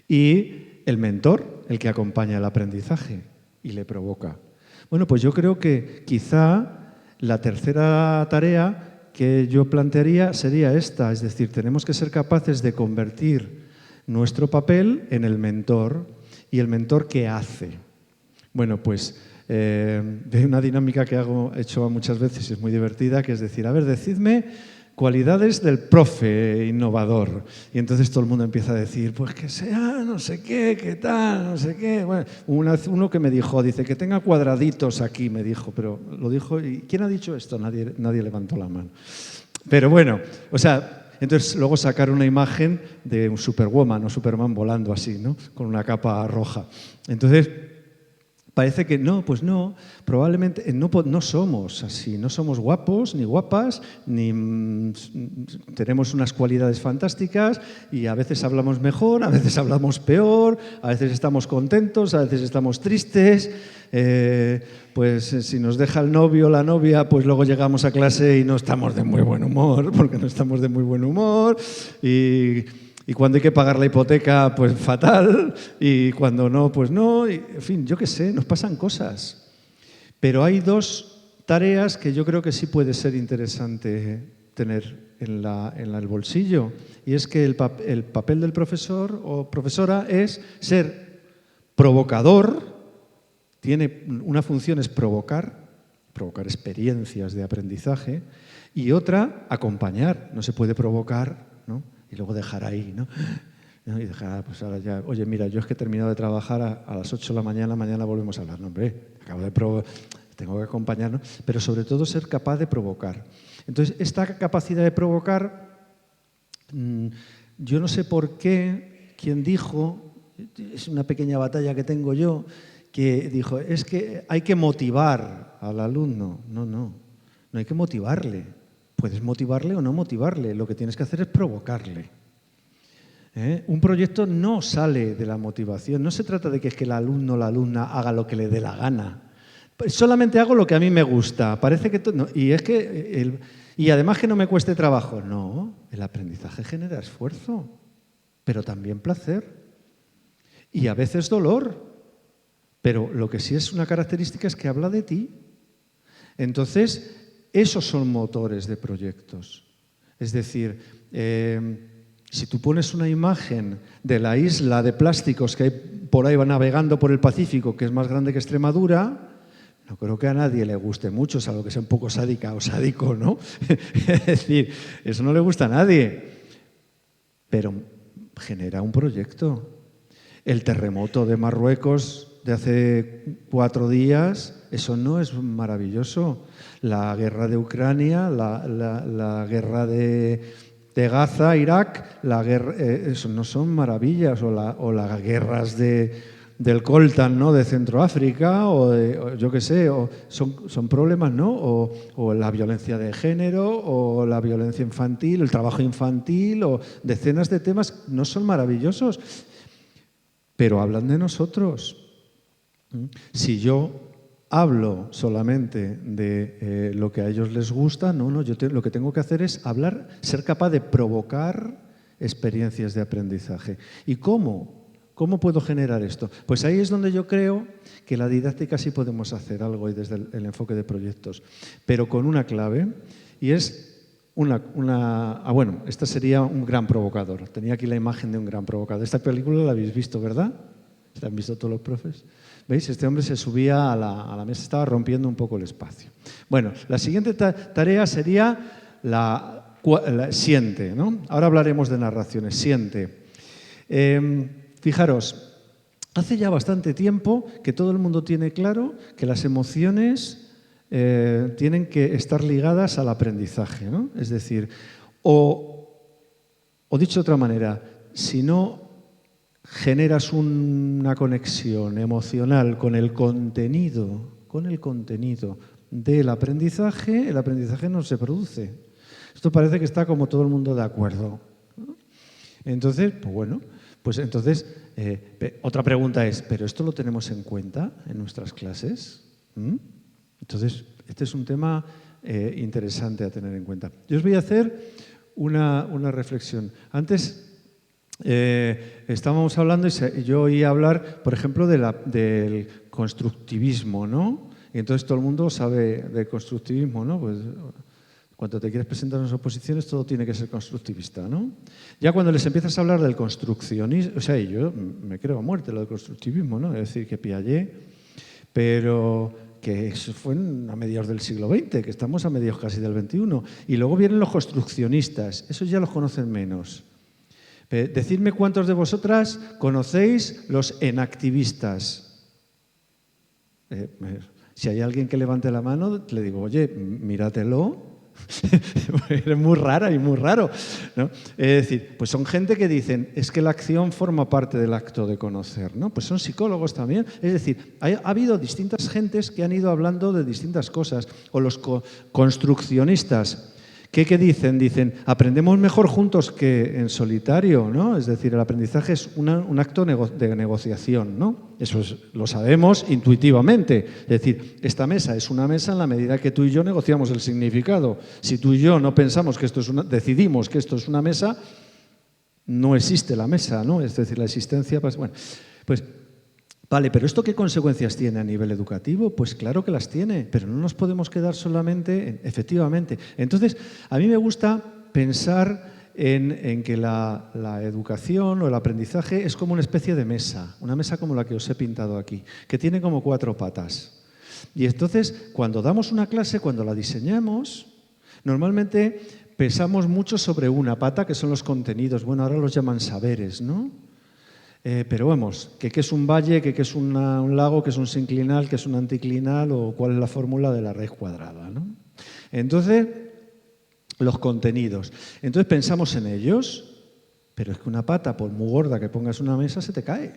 y el mentor, el que acompaña el aprendizaje y le provoca. Bueno, pues yo creo que quizá la tercera tarea que yo plantearía sería esta, es decir, tenemos que ser capaces de convertir nuestro papel en el mentor. ¿Y el mentor qué hace? Bueno, pues de una dinámica que he hecho muchas veces y es muy divertida, que es decir, a ver, decidme cualidades del profe innovador. Y entonces todo el mundo empieza a decir, pues que sea no sé qué, qué tal, no sé qué. Bueno, uno que me dijo, dice, que tenga cuadraditos aquí, me dijo, pero lo dijo, ¿y quién ha dicho esto? Nadie levantó la mano. Pero bueno, o sea, entonces luego sacar una imagen de un Superwoman o Superman volando así, ¿no? Con una capa roja. Entonces, parece que no, pues no, probablemente no somos así, no somos guapos ni guapas, ni tenemos unas cualidades fantásticas y a veces hablamos mejor, a veces hablamos peor, a veces estamos contentos, a veces estamos tristes, pues si nos deja el novio o la novia, pues luego llegamos a clase y no estamos de muy buen humor, porque no estamos de muy buen humor y cuando hay que pagar la hipoteca, pues fatal, y cuando no, pues no, y, en fin, yo qué sé, nos pasan cosas. Pero hay 2 tareas que yo creo que sí puede ser interesante tener en el bolsillo. Y es que el papel del profesor o profesora es ser provocador, tiene una función es provocar experiencias de aprendizaje, y otra, acompañar. No se puede provocar, ¿no?, y luego dejar ahí, ¿no? Y dejar, pues ahora ya, oye, mira, yo es que he terminado de trabajar a las 8 de la mañana, mañana volvemos a hablar. No, hombre, tengo que acompañar, ¿no? Pero sobre todo ser capaz de provocar. Entonces, esta capacidad de provocar, yo no sé por qué, quien dijo, es una pequeña batalla que tengo yo, que dijo, es que hay que motivar al alumno. No hay que motivarle. Puedes motivarle o no motivarle, lo que tienes que hacer es provocarle. Un proyecto no sale de la motivación, no se trata de que es que el alumno o la alumna haga lo que le dé la gana. Solamente hago lo que a mí me gusta, parece que no, y además que no me cueste trabajo. No, el aprendizaje genera esfuerzo, pero también placer y a veces dolor. Pero lo que sí es una característica es que habla de ti. Entonces, esos son motores de proyectos. Es decir, si tú pones una imagen de la isla de plásticos que hay por ahí va navegando por el Pacífico, que es más grande que Extremadura, no creo que a nadie le guste mucho, salvo que sea un poco sádica o sádico, ¿no? Es decir, eso no le gusta a nadie. Pero genera un proyecto. El terremoto de Marruecos de hace 4 días, eso no es maravilloso. La guerra de Ucrania, la guerra de Gaza, Irak, eso no son maravillas, o las guerras del coltan, ¿no?, de Centroáfrica, o yo qué sé, son problemas, ¿no? O la violencia de género, o la violencia infantil, el trabajo infantil, o decenas de temas, no son maravillosos, pero hablan de nosotros. Si yo hablo solamente de lo que a ellos les gusta, yo lo que tengo que hacer es hablar, ser capaz de provocar experiencias de aprendizaje. ¿Y cómo? ¿Cómo puedo generar esto? Pues ahí es donde yo creo que la didáctica sí podemos hacer algo y desde el enfoque de proyectos, pero con una clave, y es bueno, esta sería un gran provocador. Tenía aquí la imagen de un gran provocador. Esta película la habéis visto, ¿verdad? ¿La han visto todos los profes? ¿Veis? Este hombre se subía a la mesa, estaba rompiendo un poco el espacio. Bueno, la siguiente tarea sería la siente, ¿no? Ahora hablaremos de narraciones. Siente. Fijaros, hace ya bastante tiempo que todo el mundo tiene claro que las emociones tienen que estar ligadas al aprendizaje, ¿no? Es decir, o dicho de otra manera, si no generas una conexión emocional con el contenido del aprendizaje, el aprendizaje no se produce. Esto parece que está como todo el mundo de acuerdo, ¿no? Entonces, pues bueno, otra pregunta es, ¿pero esto lo tenemos en cuenta en nuestras clases? Entonces, este es un tema interesante a tener en cuenta. Yo os voy a hacer una reflexión. Antes estábamos hablando y yo oía hablar, por ejemplo, del constructivismo, ¿no? Y entonces todo el mundo sabe del constructivismo, ¿no? Pues cuando te quieres presentar en las oposiciones todo tiene que ser constructivista, ¿no? Ya cuando les empiezas a hablar del construccionismo, o sea, yo me creo a muerte lo del constructivismo, ¿no? Es decir, que Piaget, pero que eso fue a mediados del siglo XX, que estamos a mediados casi del XXI. Y luego vienen los construccionistas, esos ya los conocen menos. Decidme cuántos de vosotras conocéis los enactivistas. Si hay alguien que levante la mano, le digo, oye, míratelo. Es muy rara y muy raro, ¿no? Es decir, pues son gente que dicen, es que la acción forma parte del acto de conocer, ¿no? Pues son psicólogos también. Es decir, ha habido distintas gentes que han ido hablando de distintas cosas. O los construccionistas. ¿Qué dicen? Dicen, aprendemos mejor juntos que en solitario, ¿no? Es decir, el aprendizaje es un acto de negociación, ¿no? Eso lo sabemos intuitivamente. Es decir, esta mesa es una mesa en la medida que tú y yo negociamos el significado. Si tú y yo no pensamos que decidimos que esto es una mesa, no existe la mesa, ¿no? Es decir, la existencia, pues bueno, pues Vale, pero ¿esto qué consecuencias tiene a nivel educativo? Pues claro que las tiene, pero no nos podemos quedar solamente, efectivamente. Entonces, a mí me gusta pensar en que la educación o el aprendizaje es como una especie de mesa, una mesa como la que os he pintado aquí, que tiene como 4 patas. Y entonces, cuando damos una clase, cuando la diseñamos, normalmente pensamos mucho sobre una pata, que son los contenidos. Bueno, ahora los llaman saberes, ¿no? Pero vamos, que qué es un valle, que qué es un lago, que es un sinclinal, que es un anticlinal o cuál es la fórmula de la raíz cuadrada, ¿no? Entonces, los contenidos. Entonces pensamos en ellos, pero es que una pata, por muy gorda que pongas en una mesa, se te cae.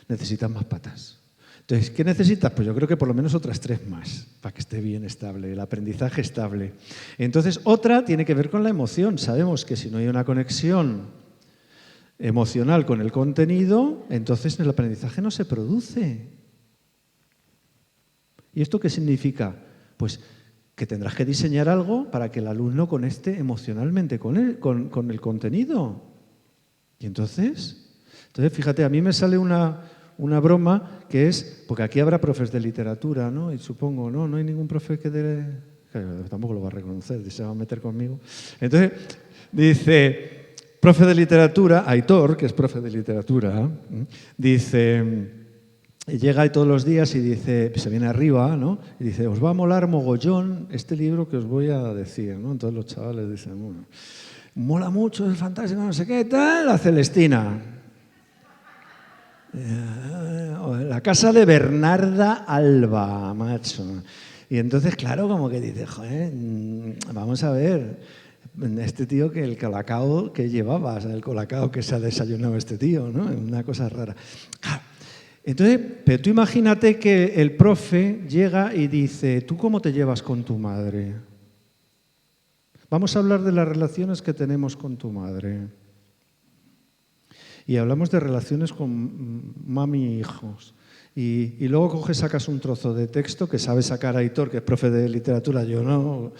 Necesitas más patas. Entonces, ¿qué necesitas? Pues yo creo que por lo menos otras 3 más, para que esté bien estable, el aprendizaje estable. Entonces, otra tiene que ver con la emoción. Sabemos que si no hay una conexión emocional con el contenido, entonces el aprendizaje no se produce. ¿Y esto qué significa? Pues que tendrás que diseñar algo para que el alumno conecte emocionalmente con el contenido. Y entonces, fíjate, a mí me sale una broma que es, porque aquí habrá profes de literatura, ¿no? Y supongo, no hay ningún profe que tampoco lo va a reconocer, se va a meter conmigo. Entonces, dice, profe de literatura, Aitor, que es profe de literatura, dice, llega ahí todos los días y dice, se viene arriba, ¿no? Y dice, os va a molar mogollón este libro que os voy a decir, ¿no? Entonces los chavales dicen, bueno, mola mucho, es fantástico, no sé qué, tal, la Celestina. La casa de Bernarda Alba, macho. Y entonces, claro, como que dice, joder, vamos a ver, este tío que el colacao que llevaba, o sea, el colacao que se ha desayunado este tío, ¿no? Una cosa rara. Entonces, pero tú imagínate que el profe llega y dice, ¿tú cómo te llevas con tu madre? Vamos a hablar de las relaciones que tenemos con tu madre. Y hablamos de relaciones con mami e hijos. Y luego coges, sacas un trozo de texto que sabe sacar Aitor, que es profe de literatura, yo no,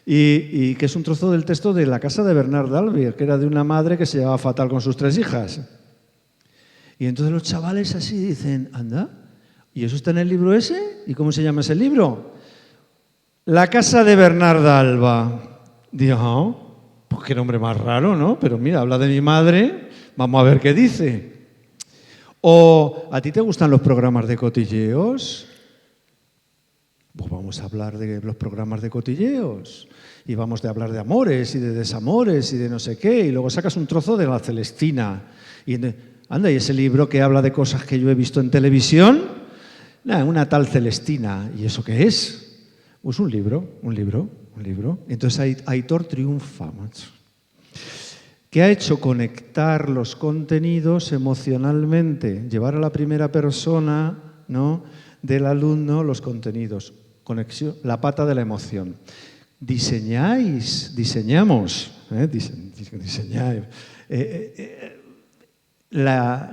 y que es un trozo del texto de La casa de Bernarda Alba, que era de una madre que se llevaba fatal con sus 3 hijas. Y entonces los chavales así dicen, anda, ¿y eso está en el libro ese? ¿Y cómo se llama ese libro? La casa de Bernarda Alba. Digo, pues qué nombre más raro, ¿no? Pero mira, habla de mi madre, vamos a ver qué dice. O, ¿a ti te gustan los programas de cotilleos? Pues vamos a hablar de los programas de cotilleos. Y vamos a hablar de amores y de desamores y de no sé qué. Y luego sacas un trozo de la Celestina. Y anda, ¿y ese libro que habla de cosas que yo he visto en televisión? Nah, una tal Celestina. ¿Y eso qué es? Pues un libro. Entonces Aitor triunfa, macho. ¿Qué ha hecho? Conectar los contenidos emocionalmente, llevar a la primera persona, ¿no?, del alumno los contenidos. Conexión, la pata de la emoción. Diseñamos,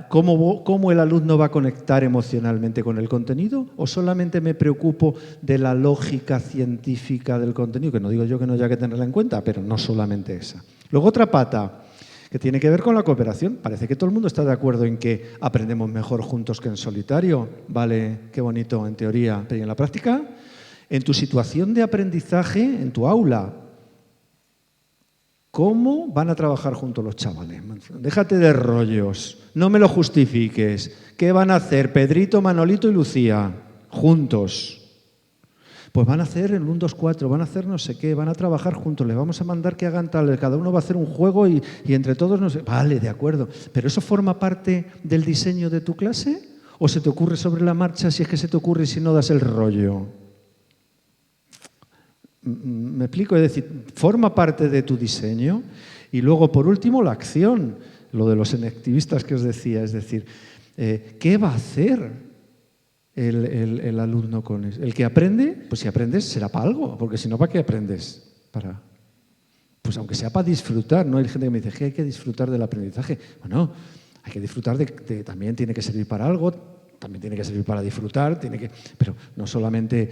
¿cómo el alumno va a conectar emocionalmente con el contenido? ¿O solamente me preocupo de la lógica científica del contenido? Que no digo yo que no haya que tenerla en cuenta, pero no solamente esa. Luego otra pata, que tiene que ver con la cooperación. Parece que todo el mundo está de acuerdo en que aprendemos mejor juntos que en solitario. Vale, qué bonito en teoría, pero ¿y en la práctica? En tu situación de aprendizaje, en tu aula, ¿cómo van a trabajar juntos los chavales? Déjate de rollos, no me lo justifiques. ¿Qué van a hacer Pedrito, Manolito y Lucía juntos? Pues van a hacer el 1, 2, 4, van a hacer no sé qué, van a trabajar juntos, les vamos a mandar que hagan tal, cada uno va a hacer un juego y entre todos no sé. Vale, de acuerdo, pero ¿eso forma parte del diseño de tu clase? ¿O se te ocurre sobre la marcha si es que se te ocurre y si no das el rollo? ¿Me explico? Es decir, forma parte de tu diseño. Y luego, por último, la acción, lo de los enactivistas que os decía, es decir, ¿qué va a hacer el alumno con eso? El que aprende, pues si aprendes será para algo, porque si no, ¿para qué aprendes? Pues aunque sea para disfrutar, ¿no? Hay gente que me dice que hay que disfrutar del aprendizaje. Bueno, hay que disfrutar también tiene que servir para algo, también tiene que servir para disfrutar, pero no solamente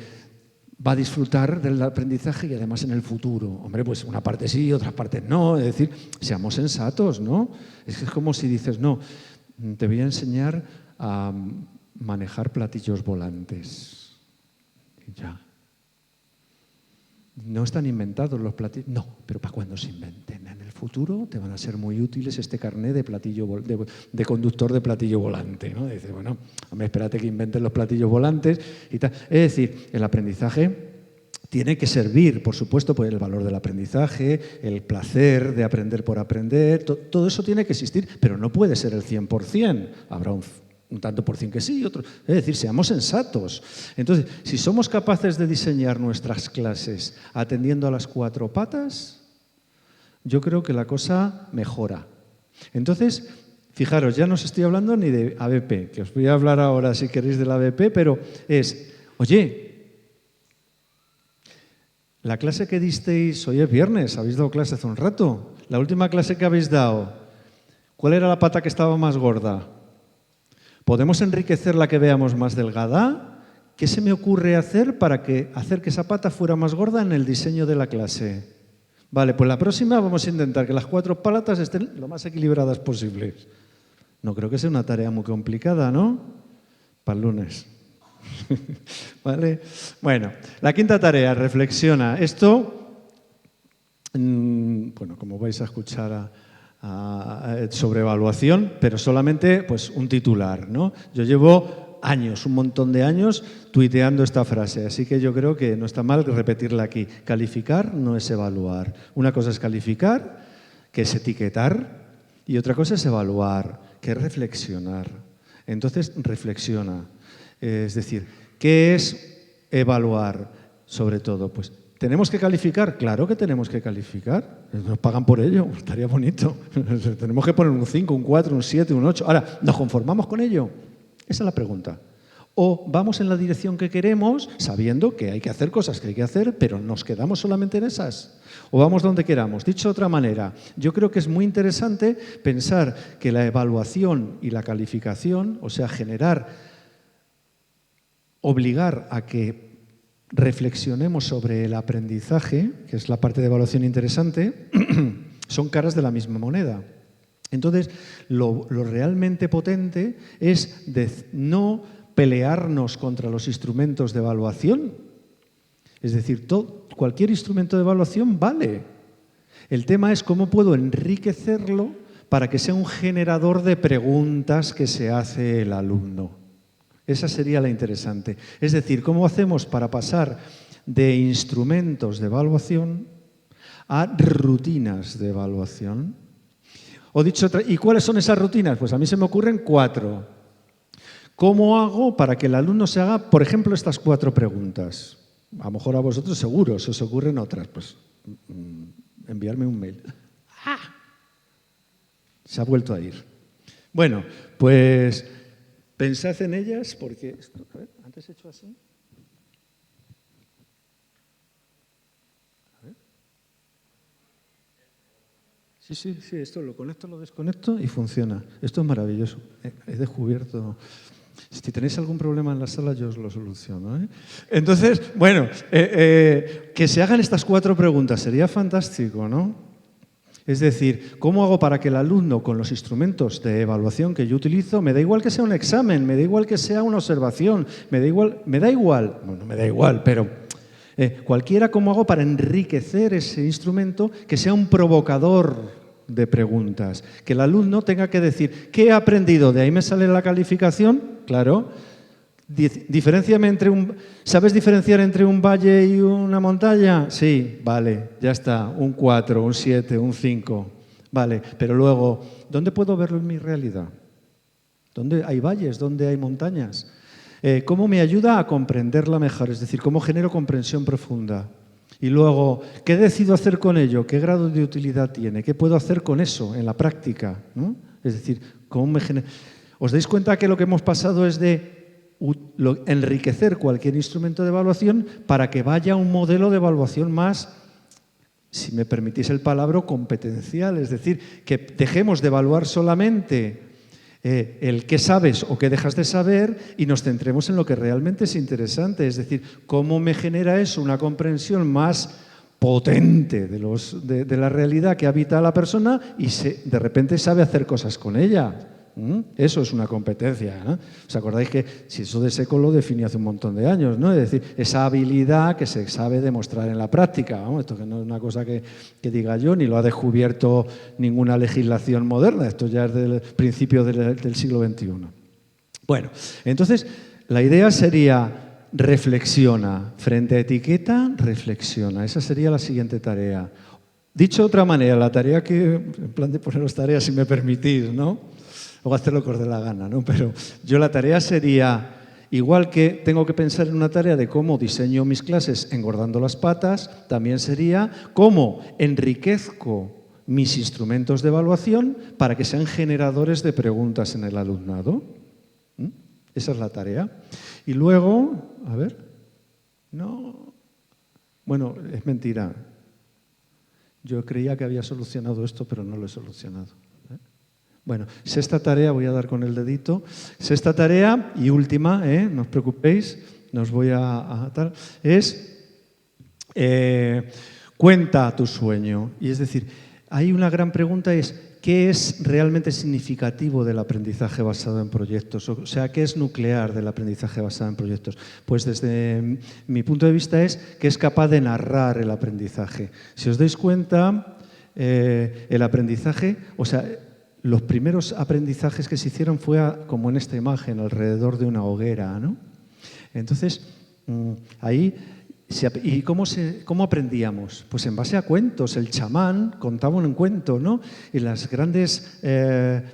va a disfrutar del aprendizaje y además en el futuro. Hombre, pues una parte sí, otras partes no. Es decir, seamos sensatos, ¿no? Es como si dices, no, te voy a enseñar a manejar platillos volantes. Ya. No están inventados los platillos. No, pero para cuando se inventen en el futuro te van a ser muy útiles este carné de de conductor de platillo volante, ¿no? Dice, bueno, hombre, espérate que inventen los platillos volantes y tal. Es decir, el aprendizaje tiene que servir, por supuesto, por el valor del aprendizaje, el placer de aprender por aprender, todo eso tiene que existir, pero no puede ser el 100%. Habrá un tanto por cien que sí, otro. Es decir, seamos sensatos. Entonces, si somos capaces de diseñar nuestras clases atendiendo a las 4 patas, yo creo que la cosa mejora. Entonces, fijaros, ya no os estoy hablando ni de ABP, que os voy a hablar ahora si queréis del ABP, pero es, oye, la clase que disteis, hoy es viernes, habéis dado clase hace un rato. La última clase que habéis dado, ¿cuál era la pata que estaba más gorda? ¿Podemos enriquecer la que veamos más delgada? ¿Qué se me ocurre hacer para hacer que esa pata fuera más gorda en el diseño de la clase? Vale, pues la próxima vamos a intentar que las 4 patas estén lo más equilibradas posibles. No creo que sea una tarea muy complicada, ¿no? Para el lunes. ¿Vale? Bueno, la quinta tarea, reflexiona. Esto, bueno, como vais a escuchar sobre evaluación, pero solamente pues un titular, ¿no? Yo llevo años, un montón de años, tuiteando esta frase, así que yo creo que no está mal repetirla aquí. Calificar no es evaluar. Una cosa es calificar, que es etiquetar, y otra cosa es evaluar, que es reflexionar. Entonces, reflexiona. Es decir, ¿qué es evaluar? Sobre todo, pues, ¿tenemos que calificar? Claro que tenemos que calificar. Nos pagan por ello, estaría bonito. Tenemos que poner un 5, un 4, un 7, un 8. Ahora, ¿nos conformamos con ello? Esa es la pregunta. O vamos en la dirección que queremos, sabiendo que hay que hacer cosas que hay que hacer, pero nos quedamos solamente en esas. O vamos donde queramos. Dicho de otra manera, yo creo que es muy interesante pensar que la evaluación y la calificación, o sea, obligar a que reflexionemos sobre el aprendizaje, que es la parte de evaluación interesante, son caras de la misma moneda. Entonces, lo realmente potente es no pelearnos contra los instrumentos de evaluación. Es decir, cualquier instrumento de evaluación vale. El tema es cómo puedo enriquecerlo para que sea un generador de preguntas que se hace el alumno. Esa sería la interesante. Es decir, ¿cómo hacemos para pasar de instrumentos de evaluación a rutinas de evaluación? O dicho ¿y cuáles son esas rutinas? Pues a mí se me ocurren 4. ¿Cómo hago para que el alumno se haga, por ejemplo, estas 4 preguntas? A lo mejor a vosotros seguro, se os ocurren otras. Pues enviarme un mail. Se ha vuelto a ir. Bueno, pues pensad en ellas porque... A ver, antes he hecho así. A ver. Sí, esto lo conecto, lo desconecto y funciona. Esto es maravilloso. He descubierto... Si tenéis algún problema en la sala, yo os lo soluciono, ¿eh? Entonces, bueno, que se hagan estas 4 preguntas sería fantástico, ¿no? Es decir, ¿cómo hago para que el alumno, con los instrumentos de evaluación que yo utilizo, me da igual que sea un examen, me da igual que sea una observación, me da igual, bueno, me da igual, pero cualquiera, ¿cómo hago para enriquecer ese instrumento que sea un provocador de preguntas? Que el alumno tenga que decir, ¿qué he aprendido? ¿De ahí me sale la calificación? Claro. ¿Sabes diferenciar entre un valle y una montaña? Sí, vale, ya está, un 4, un 7, un 5. Vale, pero luego, ¿dónde puedo verlo en mi realidad? ¿Dónde hay valles? ¿Dónde hay montañas? ¿Cómo me ayuda a comprenderla mejor? Es decir, ¿cómo genero comprensión profunda? Y luego, ¿qué decido hacer con ello? ¿Qué grado de utilidad tiene? ¿Qué puedo hacer con eso en la práctica? ¿No? Es decir, ¿os dais cuenta que lo que hemos pasado es de enriquecer cualquier instrumento de evaluación para que vaya un modelo de evaluación más, si me permitís el palabra, competencial? Es decir, que dejemos de evaluar solamente el qué sabes o qué dejas de saber y nos centremos en lo que realmente es interesante. Es decir, cómo me genera eso una comprensión más potente de la realidad que habita la persona y de repente sabe hacer cosas con ella. Eso es una competencia, ¿no? ¿Os acordáis que si eso de Seco lo definí hace un montón de años, ¿no? Es decir, esa habilidad que se sabe demostrar en la práctica. Vamos, esto que no es una cosa que diga yo, ni lo ha descubierto ninguna legislación moderna. Esto ya es del principio del siglo XXI. Bueno, entonces la idea sería reflexiona. Frente a etiqueta, reflexiona. Esa sería la siguiente tarea. Dicho de otra manera, la tarea que, en plan de poneros tareas, si me permitís, ¿no? O hacer lo que os dé la gana, ¿no? Pero yo la tarea sería, igual que tengo que pensar en una tarea de cómo diseño mis clases engordando las patas, también sería cómo enriquezco mis instrumentos de evaluación para que sean generadores de preguntas en el alumnado. Esa es la tarea. Y luego, a ver, no, bueno, es mentira. Yo creía que había solucionado esto, pero no lo he solucionado. Bueno, sexta tarea, voy a dar con el dedito. Sexta tarea y última, no os preocupéis, no os voy a tal, es cuenta tu sueño. Y es decir, hay una gran pregunta es, ¿qué es realmente significativo del aprendizaje basado en proyectos? O sea, ¿qué es nuclear del aprendizaje basado en proyectos? Pues desde mi punto de vista es que es capaz de narrar el aprendizaje. Si os dais cuenta, el aprendizaje, o sea, los primeros aprendizajes que se hicieron fue como en esta imagen, alrededor de una hoguera, ¿no? Entonces, ahí, ¿y cómo aprendíamos? Pues en base a cuentos. El chamán contaba un cuento, ¿no? Y las grandes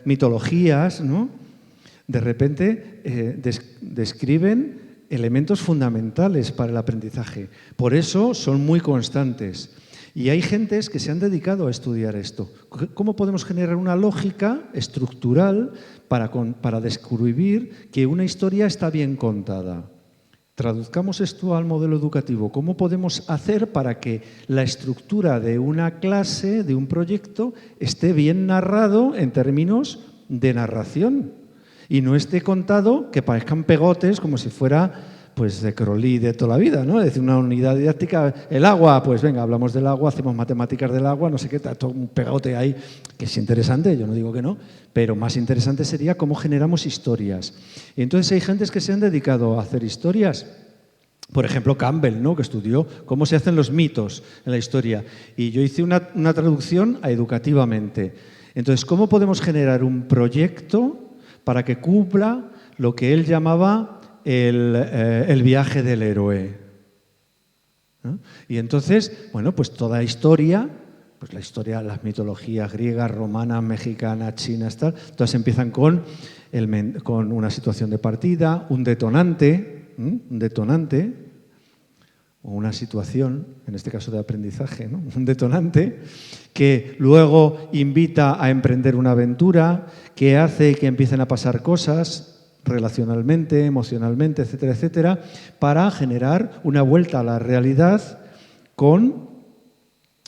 mitologías, ¿no? De repente describen elementos fundamentales para el aprendizaje. Por eso son muy constantes. Y hay gentes que se han dedicado a estudiar esto. ¿Cómo podemos generar una lógica estructural para descubrir que una historia está bien contada? Traduzcamos esto al modelo educativo. ¿Cómo podemos hacer para que la estructura de una clase, de un proyecto, esté bien narrado en términos de narración? Y no esté contado que parezcan pegotes como si fuera pues de Crowley de toda la vida, ¿no? Es decir, una unidad didáctica, el agua, pues venga, hablamos del agua, hacemos matemáticas del agua, no sé qué, todo un pegote ahí, que es interesante, yo no digo que no, pero más interesante sería cómo generamos historias. Y entonces hay gentes que se han dedicado a hacer historias. Por ejemplo, Campbell, ¿no? Que estudió cómo se hacen los mitos en la historia. Y yo hice una traducción a educativamente. Entonces, ¿cómo podemos generar un proyecto para que cumpla lo que él llamaba el viaje del héroe? ¿No? Y entonces, bueno, pues toda historia, pues la historia, las mitologías griegas, romanas, mexicanas, chinas, tal, todas empiezan con una situación de partida, un detonante, o una situación, en este caso de aprendizaje, ¿no? Un detonante que luego invita a emprender una aventura, que hace que empiecen a pasar cosas relacionalmente, emocionalmente, etcétera, etcétera, para generar una vuelta a la realidad con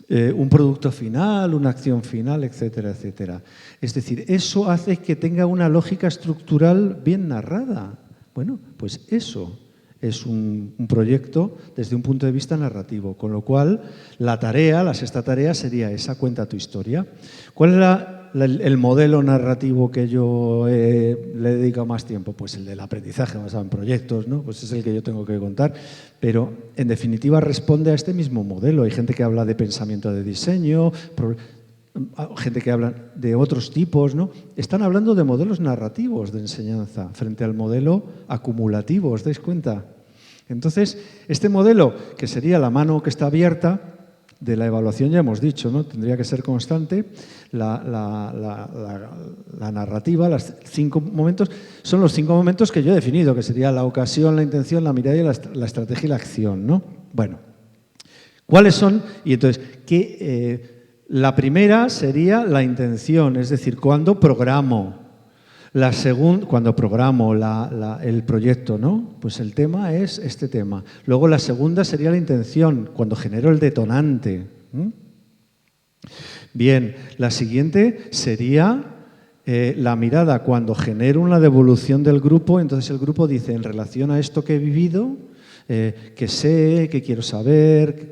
un producto final, una acción final, etcétera, etcétera. Es decir, eso hace que tenga una lógica estructural bien narrada. Bueno, pues eso es un proyecto desde un punto de vista narrativo, con lo cual la sexta tarea sería esa, cuenta tu historia. ¿Cuál es el modelo narrativo que yo le he dedicado más tiempo? Pues el del aprendizaje basado en proyectos, ¿no? Pues es el que yo tengo que contar, pero en definitiva responde a este mismo modelo. Hay gente que habla de pensamiento de diseño, gente que habla de otros tipos, ¿no? Están hablando de modelos narrativos de enseñanza frente al modelo acumulativo, ¿os dais cuenta? Entonces, este modelo, que sería la mano que está abierta, de la evaluación ya hemos dicho, ¿no? Tendría que ser constante. La narrativa, los 5 momentos, son los 5 momentos que yo he definido, que sería la ocasión, la intención, la mirada y la estrategia y la acción, ¿no? Bueno, ¿cuáles son? Y entonces, la primera sería la intención, es decir, cuando programo. La segunda, cuando programo el proyecto, ¿no? Pues el tema es este tema. Luego la segunda sería la intención, cuando genero el detonante. Bien, la siguiente sería la mirada, cuando genero una devolución del grupo, entonces el grupo dice, en relación a esto que he vivido, que sé, que quiero saber,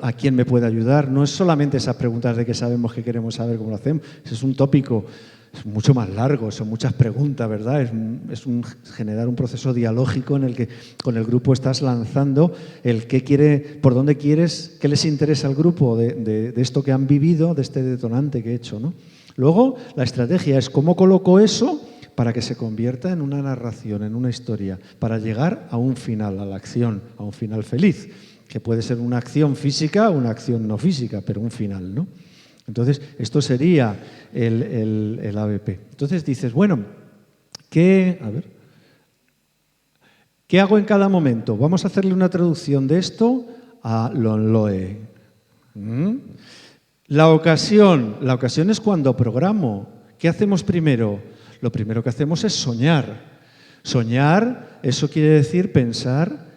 a quién me puede ayudar. No es solamente esas preguntas de qué sabemos, qué queremos saber, cómo lo hacemos. Ese es un tópico. es mucho más largo, son muchas preguntas, ¿verdad? Generar un proceso dialógico en el que con el grupo estás lanzando el qué quiere, por dónde quieres, qué les interesa al grupo de esto que han vivido, de este detonante que he hecho, ¿no? Luego, la estrategia es cómo coloco eso para que se convierta en una narración, en una historia, para llegar a un final, a la acción, a un final feliz, que puede ser una acción física o una acción no física, pero un final, ¿no? Entonces, esto sería el ABP. Entonces dices, bueno, ¿qué hago en cada momento? Vamos a hacerle una traducción de esto a Lonloe. La ocasión es cuando programo. ¿Qué hacemos primero? Lo primero que hacemos es soñar. Soñar, eso quiere decir pensar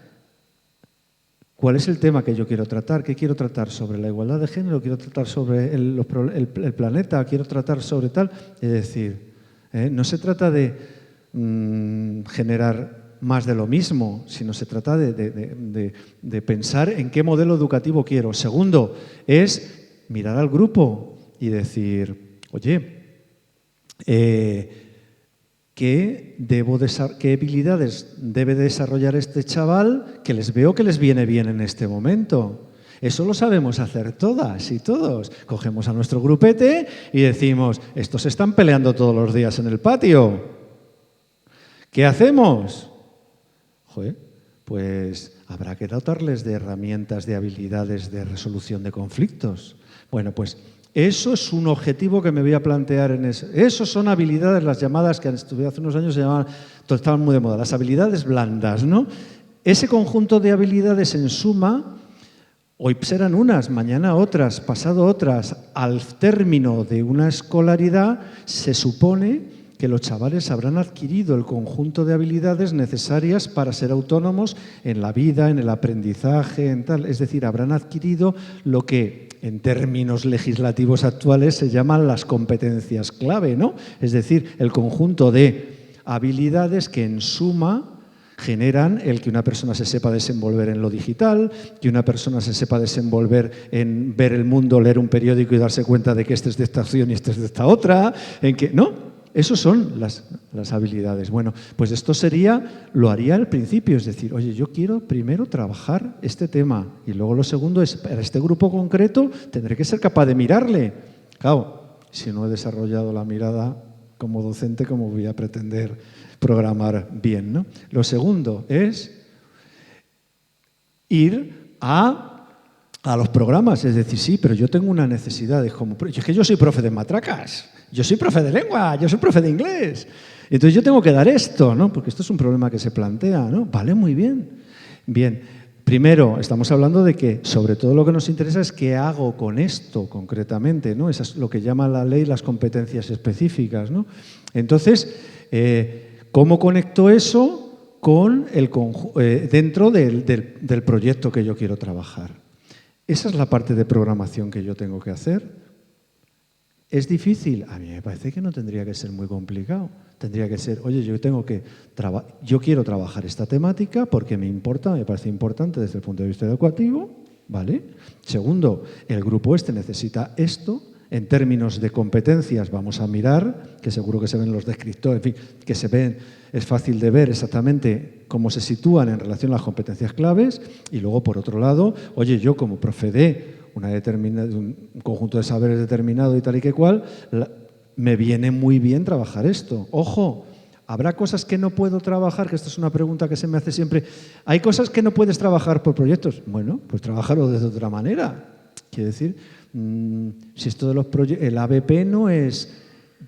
cuál es el tema que yo quiero tratar. ¿Qué quiero tratar? ¿Sobre la igualdad de género? ¿Quiero tratar sobre el planeta? ¿Quiero tratar sobre tal? Es decir, no se trata de generar más de lo mismo, sino se trata de pensar en qué modelo educativo quiero. Segundo, es mirar al grupo y decir, oye, ¿qué habilidades debe desarrollar este chaval que les veo que les viene bien en este momento? Eso lo sabemos hacer todas y todos. Cogemos a nuestro grupete y decimos, estos se están peleando todos los días en el patio. ¿Qué hacemos? Joder, pues habrá que dotarles de herramientas, de habilidades de resolución de conflictos. Bueno, pues eso es un objetivo que me voy a plantear en eso. Esos son habilidades, las llamadas que hace unos años se llamaban, estaban muy de moda, las habilidades blandas, ¿no? Ese conjunto de habilidades en suma, hoy serán unas, mañana otras, pasado otras. Al término de una escolaridad se supone que los chavales habrán adquirido el conjunto de habilidades necesarias para ser autónomos en la vida, en el aprendizaje, en tal. Es decir, habrán adquirido lo que en términos legislativos actuales se llaman las competencias clave, ¿no? Es decir, el conjunto de habilidades que en suma generan el que una persona se sepa desenvolver en lo digital, que una persona se sepa desenvolver en ver el mundo, leer un periódico y darse cuenta de que este es de esta opción y este es de esta otra, en que, ¿no? Esas son las habilidades. Bueno, pues esto lo haría al principio, es decir, oye, yo quiero primero trabajar este tema y luego lo segundo es, para este grupo concreto tendré que ser capaz de mirarle. Claro, si no he desarrollado la mirada como docente, ¿cómo voy a pretender programar bien, ¿no? Lo segundo es ir a los programas, es decir, sí, pero yo tengo una necesidad, es que yo soy profe de matracas, yo soy profe de lengua, yo soy profe de inglés, entonces yo tengo que dar esto, ¿no? Porque esto es un problema que se plantea, ¿no? Vale, muy bien. Bien, primero, estamos hablando de que sobre todo lo que nos interesa es qué hago con esto concretamente, ¿no? Eso es lo que llama la ley las competencias específicas, ¿no? Entonces, ¿cómo conecto eso con dentro del proyecto que yo quiero trabajar? Esa es la parte de programación que yo tengo que hacer. ¿Es difícil? A mí me parece que no tendría que ser muy complicado. Tendría que ser, oye, yo quiero trabajar esta temática porque me parece importante desde el punto de vista educativo, ¿vale? Segundo, el grupo necesita esto. En términos de competencias vamos a mirar, que seguro que se ven los descriptores, en fin, que se ven, es fácil de ver exactamente cómo se sitúan en relación a las competencias claves. Y luego, por otro lado, oye, yo como profe de un conjunto de saberes determinado y tal y que cual, me viene muy bien trabajar esto. Ojo, ¿habrá cosas que no puedo trabajar? Que esta es una pregunta que se me hace siempre. ¿Hay cosas que no puedes trabajar por proyectos? Bueno, pues trabajarlo de otra manera. Quiere decir, si esto de los proyectos, el ABP no es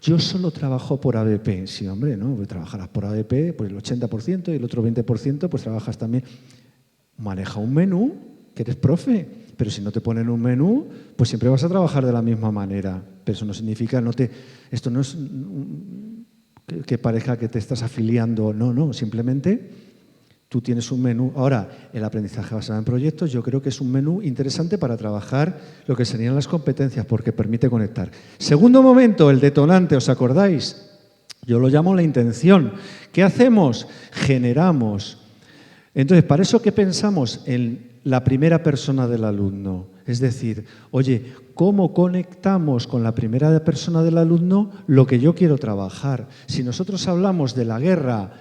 yo solo trabajo por ABP. Sí, hombre, ¿no? Pues trabajarás por ABP, pues el 80% y el otro 20% pues trabajas también. Maneja un menú, que eres profe, pero si no te ponen un menú, pues siempre vas a trabajar de la misma manera. Pero eso no significa, esto no es que parezca que te estás afiliando, no, simplemente tú tienes un menú. Ahora, el aprendizaje basado en proyectos yo creo que es un menú interesante para trabajar lo que serían las competencias porque permite conectar. Segundo momento, el detonante, ¿os acordáis? Yo lo llamo la intención. ¿Qué hacemos? Generamos. Entonces, ¿para eso qué pensamos en la primera persona del alumno? Es decir, oye, ¿cómo conectamos con la primera persona del alumno lo que yo quiero trabajar? Si nosotros hablamos de la guerra,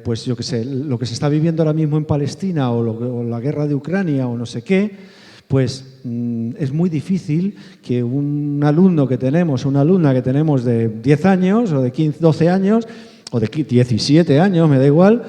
pues yo qué sé, lo que se está viviendo ahora mismo en Palestina o la guerra de Ucrania o no sé qué, pues es muy difícil que un alumno que tenemos, una alumna que tenemos de 10 años o de 15, 12 años o de 17 años, me da igual,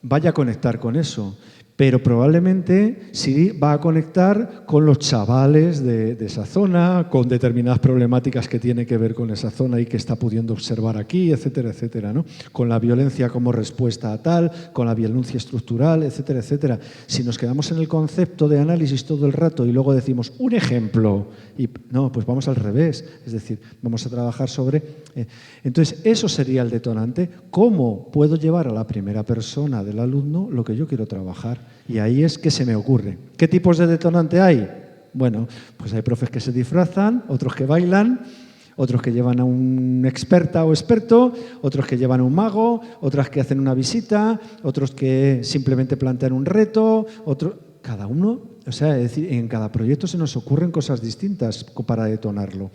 vaya a conectar con eso. Pero probablemente sí va a conectar con los chavales de esa zona, con determinadas problemáticas que tiene que ver con esa zona y que está pudiendo observar aquí, etcétera, etcétera, ¿no? Con la violencia como respuesta a tal, con la violencia estructural, etcétera, etcétera. Si nos quedamos en el concepto de análisis todo el rato y luego decimos un ejemplo, y no, pues vamos al revés, es decir, vamos a trabajar sobre... entonces, eso sería el detonante. ¿Cómo puedo llevar a la primera persona del alumno lo que yo quiero trabajar? Y ahí es que se me ocurre. ¿Qué tipos de detonante hay? Bueno, pues hay profes que se disfrazan, otros que bailan, otros que llevan a un experta o experto, otros que llevan a un mago, otras que hacen una visita, otros que simplemente plantean un reto, cada uno, o sea, es decir, en cada proyecto se nos ocurren cosas distintas para detonarlo.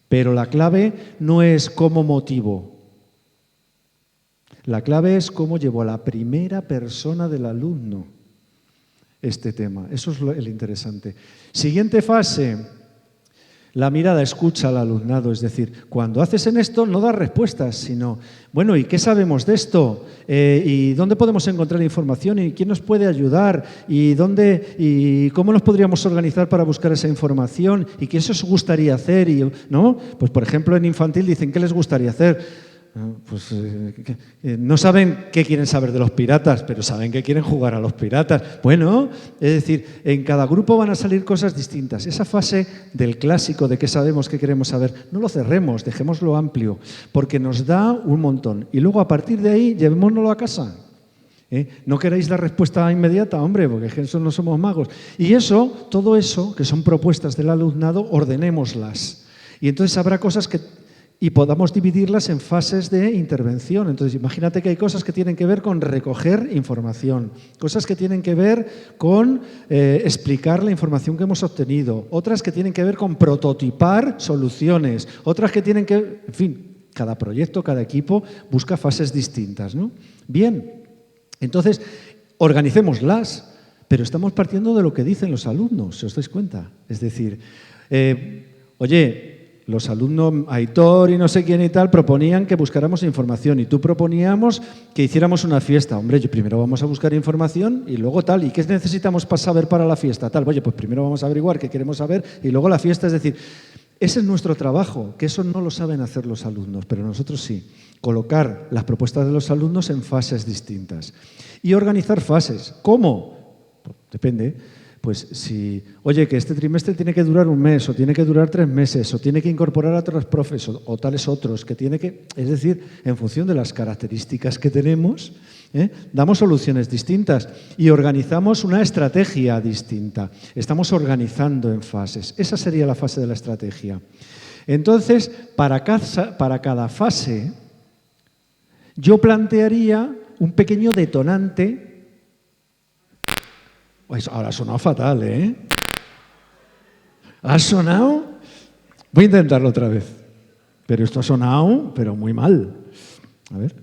Pero la clave no es cómo motivo. La clave es cómo llevo a la primera persona del alumno este tema. Eso es el interesante. Siguiente fase, la mirada, escucha al alumnado. Es decir, cuando haces en esto no das respuestas, sino, bueno, ¿y qué sabemos de esto? ¿Y dónde podemos encontrar información? ¿Y quién nos puede ayudar? ¿Y cómo nos podríamos organizar para buscar esa información? ¿Y qué os gustaría hacer? ¿No? Pues, por ejemplo, en infantil dicen, ¿qué les gustaría hacer? Pues no saben qué quieren saber de los piratas, pero saben que quieren jugar a los piratas. Bueno, es decir, en cada grupo van a salir cosas distintas. Esa fase del clásico de qué sabemos, qué queremos saber, no lo cerremos, dejémoslo amplio, porque nos da un montón. Y luego, a partir de ahí, llevémonoslo a casa. No queréis la respuesta inmediata, hombre, porque eso no somos magos. Y eso, todo eso, que son propuestas del alumnado, ordenémoslas. Y entonces habrá cosas y podamos dividirlas en fases de intervención. Entonces, imagínate que hay cosas que tienen que ver con recoger información, cosas que tienen que ver con explicar la información que hemos obtenido, otras que tienen que ver con prototipar soluciones, otras que tienen que... En fin, cada proyecto, cada equipo busca fases distintas, ¿no? Bien, entonces, organicémoslas, pero estamos partiendo de lo que dicen los alumnos, si os dais cuenta. Es decir, oye... Los alumnos, Aitor y no sé quién y tal, proponían que buscáramos información y tú proponíamos que hiciéramos una fiesta. Hombre, primero vamos a buscar información y luego tal. ¿Y qué necesitamos para saber para la fiesta? Tal. Oye, pues primero vamos a averiguar qué queremos saber y luego la fiesta. Es decir, ese es nuestro trabajo, que eso no lo saben hacer los alumnos, pero nosotros sí. Colocar las propuestas de los alumnos en fases distintas. Y organizar fases. ¿Cómo? Pues depende. Pues si, oye, que este trimestre tiene que durar un mes, o tiene que durar 3 meses, o tiene que incorporar a otros profes, o tales otros, que tiene que... Es decir, en función de las características que tenemos, damos soluciones distintas y organizamos una estrategia distinta. Estamos organizando en fases. Esa sería la fase de la estrategia. Entonces, para cada fase, yo plantearía un pequeño detonante. Pues ahora ha sonado fatal, ¿eh? ¿Ha sonado? Voy a intentarlo otra vez. Pero esto ha sonado, pero muy mal. A ver.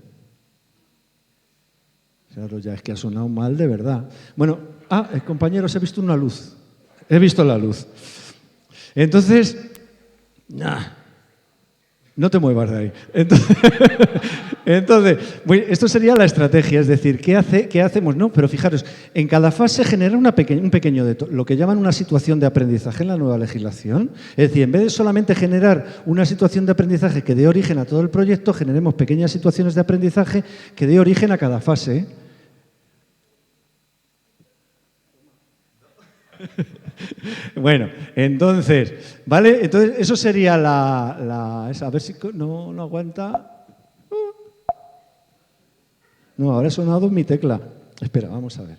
Claro, ya es que ha sonado mal de verdad. Bueno, compañeros, he visto una luz. He visto la luz. Entonces, no te muevas de ahí. Entonces, esto sería la estrategia, es decir, ¿qué hacemos? No, pero fijaros, en cada fase genera un pequeño lo que llaman una situación de aprendizaje en la nueva legislación. Es decir, en vez de solamente generar una situación de aprendizaje que dé origen a todo el proyecto, generemos pequeñas situaciones de aprendizaje que dé origen a cada fase. Bueno, entonces, ¿vale? Entonces, eso sería a ver si no aguanta. No, ahora ha sonado mi tecla. Espera, vamos a ver.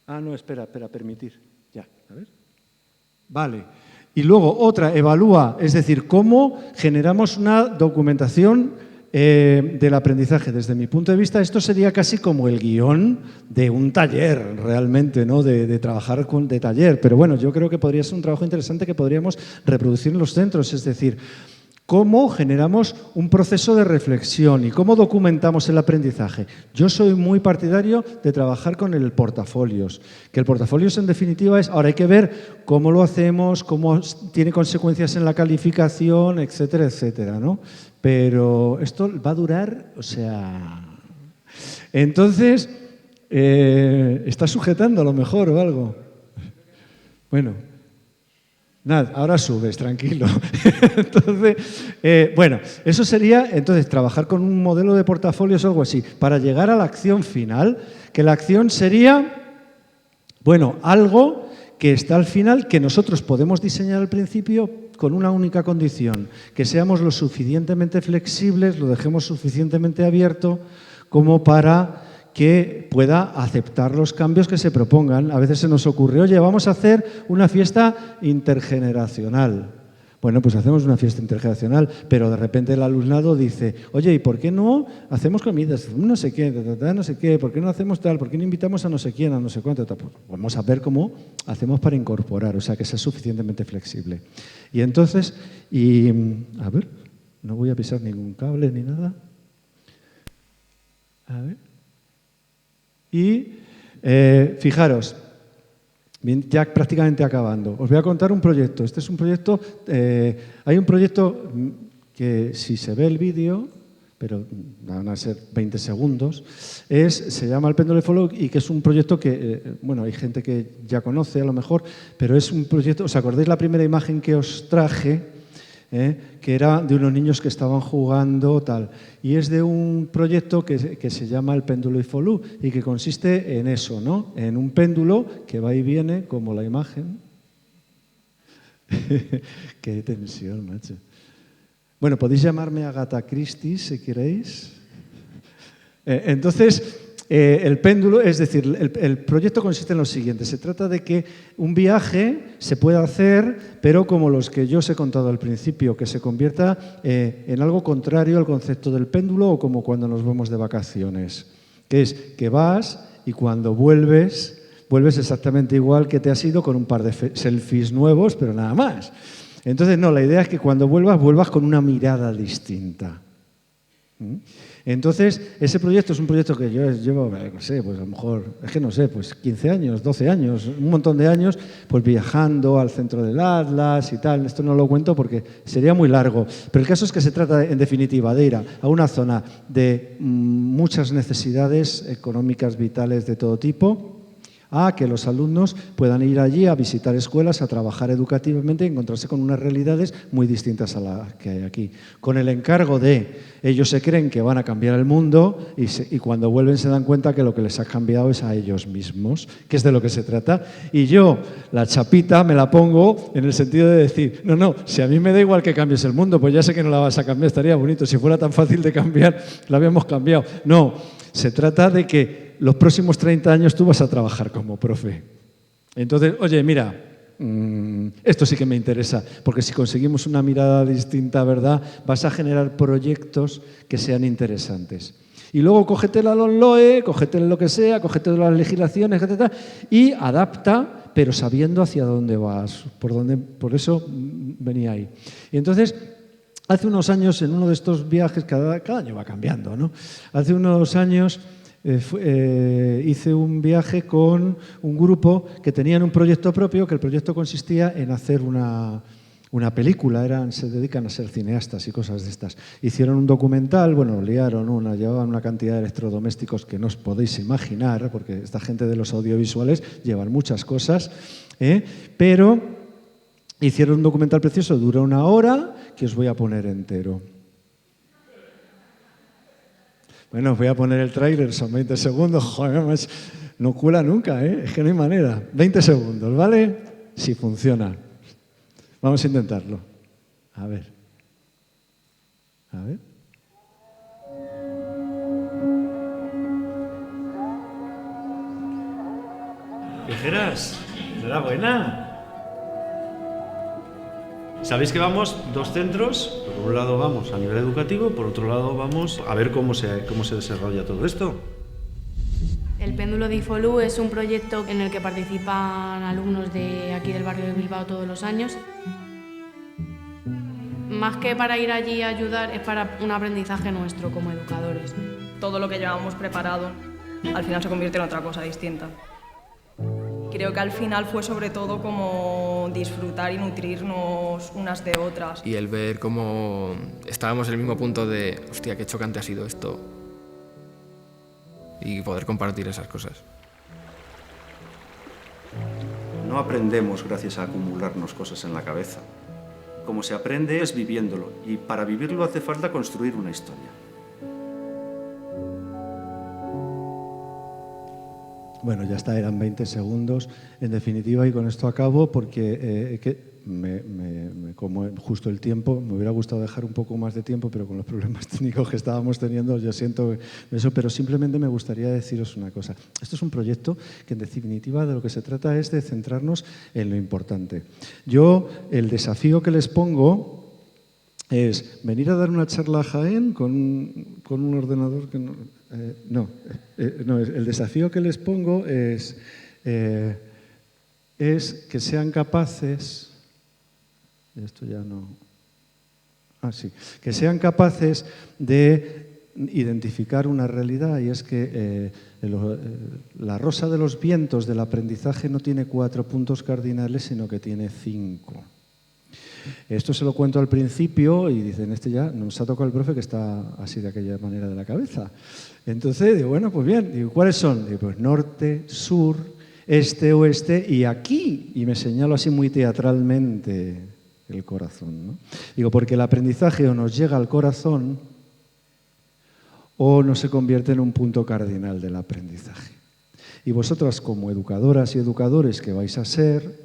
No, espera, permitir. Ya, a ver. Vale. Y luego otra, evalúa, es decir, cómo generamos una documentación del aprendizaje. Desde mi punto de vista, esto sería casi como el guión de un taller, realmente, ¿no? De trabajar de taller. Pero bueno, yo creo que podría ser un trabajo interesante que podríamos reproducir en los centros. Es decir, cómo generamos un proceso de reflexión y cómo documentamos el aprendizaje. Yo soy muy partidario de trabajar con el portafolios, que el portafolios en definitiva es, ahora hay que ver cómo lo hacemos, cómo tiene consecuencias en la calificación, etcétera, etcétera, ¿no? Pero esto va a durar, o sea... Entonces, ¿está sujetando a lo mejor o algo? Bueno... Nada, ahora subes, tranquilo. Entonces, bueno, eso sería, entonces, trabajar con un modelo de portafolios o algo así, para llegar a la acción final, que la acción sería, bueno, algo que está al final, que nosotros podemos diseñar al principio con una única condición, que seamos lo suficientemente flexibles, lo dejemos suficientemente abierto como para que pueda aceptar los cambios que se propongan. A veces se nos ocurre, oye, vamos a hacer una fiesta intergeneracional. Bueno, pues hacemos una fiesta intergeneracional, pero de repente el alumnado dice, oye, ¿y por qué no hacemos comidas? No sé qué, no sé qué, ¿por qué no hacemos tal? ¿Por qué no invitamos a no sé quién, a no sé cuánto? Pues vamos a ver cómo hacemos para incorporar, o sea, que sea suficientemente flexible. Y entonces, a ver, no voy a pisar ningún cable ni nada. A ver. Y fijaros, ya prácticamente acabando, os voy a contar un proyecto. Este es un proyecto, hay un proyecto que si se ve el vídeo, pero van a ser 20 segundos, se llama El Péndulo de Follow y que es un proyecto que, bueno, hay gente que ya conoce a lo mejor, pero es un proyecto, ¿os acordáis la primera imagen que os traje? Que era de unos niños que estaban jugando tal. Y es de un proyecto que se llama El Péndulo y Folú y que consiste en eso, ¿no? En un péndulo que va y viene, como la imagen. Qué tensión, macho. Bueno, podéis llamarme Agatha Christie si queréis. Entonces... el péndulo, es decir, el proyecto consiste en lo siguiente. Se trata de que un viaje se pueda hacer, pero como los que yo os he contado al principio, que se convierta en algo contrario al concepto del péndulo o como cuando nos vamos de vacaciones. Que es que vas y cuando vuelves exactamente igual que te has ido con un par de selfies nuevos, pero nada más. Entonces, no, la idea es que cuando vuelvas con una mirada distinta. Entonces, ese proyecto es un proyecto que yo llevo, no sé, pues a lo mejor, es que no sé, pues 15 años, 12 años, un montón de años, pues viajando al centro del Atlas y tal. Esto no lo cuento porque sería muy largo. Pero el caso es que se trata, en definitiva, de ir a una zona de muchas necesidades económicas, vitales de todo tipo, a que los alumnos puedan ir allí a visitar escuelas, a trabajar educativamente y encontrarse con unas realidades muy distintas a las que hay aquí. Con el encargo de, ellos se creen que van a cambiar el mundo y cuando vuelven se dan cuenta que lo que les ha cambiado es a ellos mismos, que es de lo que se trata. Y yo, la chapita, me la pongo en el sentido de decir, no, si a mí me da igual que cambies el mundo, pues ya sé que no la vas a cambiar, estaría bonito. Si fuera tan fácil de cambiar, la habíamos cambiado. No, se trata de que los próximos 30 años tú vas a trabajar como profe. Entonces, oye, mira, esto sí que me interesa, porque si conseguimos una mirada distinta, ¿verdad?, vas a generar proyectos que sean interesantes. Y luego cógete la LOMLOE, cógete lo que sea, cógete las legislaciones, etc. Y adapta, pero sabiendo hacia dónde vas. Por eso venía ahí. Y entonces, hace unos años, en uno de estos viajes, cada año va cambiando, ¿no? Hace unos años... hice un viaje con un grupo que tenían un proyecto propio, que el proyecto consistía en hacer una película, se dedican a ser cineastas y cosas de estas. Hicieron un documental, bueno, liaron llevaban una cantidad de electrodomésticos que no os podéis imaginar, porque esta gente de los audiovisuales llevan muchas cosas, pero hicieron un documental precioso, dura 1 hora, que os voy a poner entero. Bueno, os voy a poner el tráiler, son 20 segundos, joder, no cuela nunca, es que no hay manera. 20 segundos, ¿vale? Si funciona. Vamos a intentarlo. A ver. Tijeras, ¿enhorabuena? Sabéis que vamos dos centros, por un lado vamos a nivel educativo, por otro lado vamos a ver cómo se desarrolla todo esto. El Péndulo de IFOLU es un proyecto en el que participan alumnos de aquí del barrio de Bilbao todos los años. Más que para ir allí a ayudar, es para un aprendizaje nuestro como educadores. Todo lo que llevábamos preparado al final se convierte en otra cosa distinta. Creo que al final fue sobre todo como disfrutar y nutrirnos unas de otras. Y el ver cómo estábamos en el mismo punto de, hostia, qué chocante ha sido esto. Y poder compartir esas cosas. No aprendemos gracias a acumularnos cosas en la cabeza. Como se aprende es viviéndolo, y para vivirlo hace falta construir una historia. Bueno, ya está, eran 20 segundos. En definitiva, y con esto acabo, porque me como justo el tiempo, me hubiera gustado dejar un poco más de tiempo, pero con los problemas técnicos que estábamos teniendo, yo siento eso, pero simplemente me gustaría deciros una cosa. Esto es un proyecto que, en definitiva, de lo que se trata es de centrarnos en lo importante. Yo, el desafío que les pongo es venir a dar una charla a Jaén con un ordenador que no... el desafío que les pongo es que sean capaces... Esto ya no... que sean capaces de identificar una realidad, y es que la rosa de los vientos del aprendizaje no tiene 4 puntos cardinales, sino que tiene 5. Esto se lo cuento al principio y dicen, este ya nos ha tocado el profe que está así de aquella manera de la cabeza. Entonces digo, bueno, pues bien, digo, ¿cuáles son? Digo, pues norte, sur, este, oeste y aquí. Y me señalo así muy teatralmente el corazón, ¿no? Digo, porque el aprendizaje o nos llega al corazón o no se convierte en un punto cardinal del aprendizaje. Y vosotras, como educadoras y educadores que vais a ser,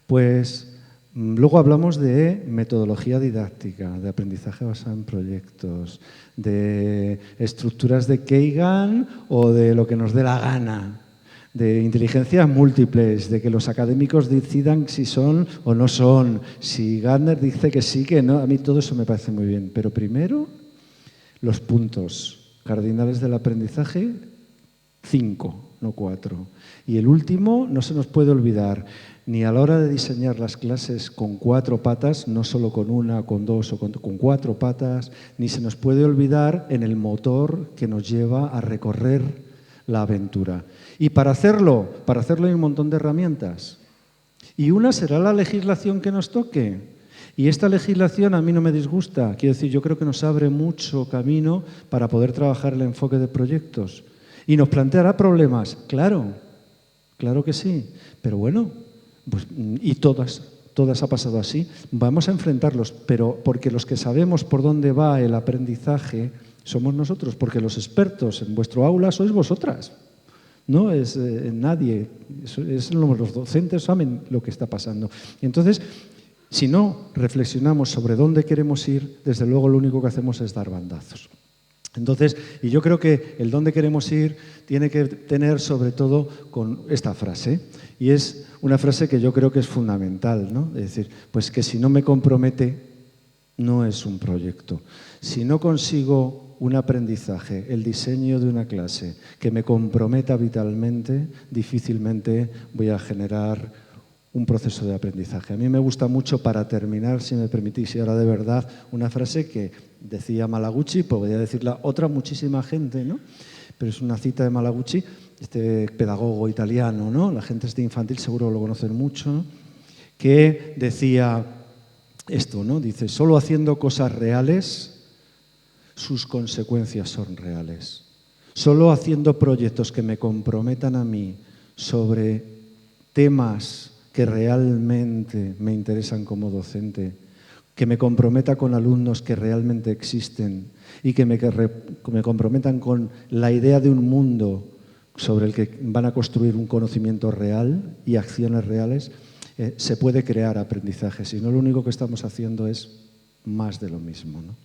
pues... Luego hablamos de metodología didáctica, de aprendizaje basado en proyectos, de estructuras de Kagan o de lo que nos dé la gana, de inteligencias múltiples, de que los académicos decidan si son o no son, si Gardner dice que sí, que no. A mí todo eso me parece muy bien. Pero primero, los puntos cardinales del aprendizaje, 5, no 4. Y el último, no se nos puede olvidar, ni a la hora de diseñar las clases con 4 patas, no solo con una, con 2 o con 4 patas, ni se nos puede olvidar en el motor que nos lleva a recorrer la aventura. Y para hacerlo hay un montón de herramientas. Y una será la legislación que nos toque. Y esta legislación a mí no me disgusta. Quiero decir, yo creo que nos abre mucho camino para poder trabajar el enfoque de proyectos. ¿Y nos planteará problemas? Claro que sí. Pero bueno, pues, y todas ha pasado así. Vamos a enfrentarlos, pero porque los que sabemos por dónde va el aprendizaje somos nosotros, porque los expertos en vuestro aula sois vosotras. No es nadie, los docentes saben lo que está pasando. Y entonces, si no reflexionamos sobre dónde queremos ir, desde luego lo único que hacemos es dar bandazos. Entonces, y yo creo que el dónde queremos ir tiene que tener sobre todo con esta frase, y es una frase que yo creo que es fundamental, ¿no? Es decir, pues que si no me compromete, no es un proyecto. Si no consigo un aprendizaje, el diseño de una clase que me comprometa vitalmente, difícilmente voy a generar un proceso de aprendizaje. A mí me gusta mucho, para terminar, si me permitís, y ahora de verdad, una frase que decía Malaguchi, podría decirla otra muchísima gente, ¿no? Pero es una cita de Malaguchi, este pedagogo italiano, ¿no? La gente de infantil seguro lo conocen mucho, ¿no? Que decía esto, ¿no? Dice, solo haciendo cosas reales, sus consecuencias son reales. Solo haciendo proyectos que me comprometan a mí sobre temas que realmente me interesan como docente, que me comprometa con alumnos que realmente existen y que me comprometan con la idea de un mundo sobre el que van a construir un conocimiento real y acciones reales, se puede crear aprendizaje. Si no, lo único que estamos haciendo es más de lo mismo, ¿no?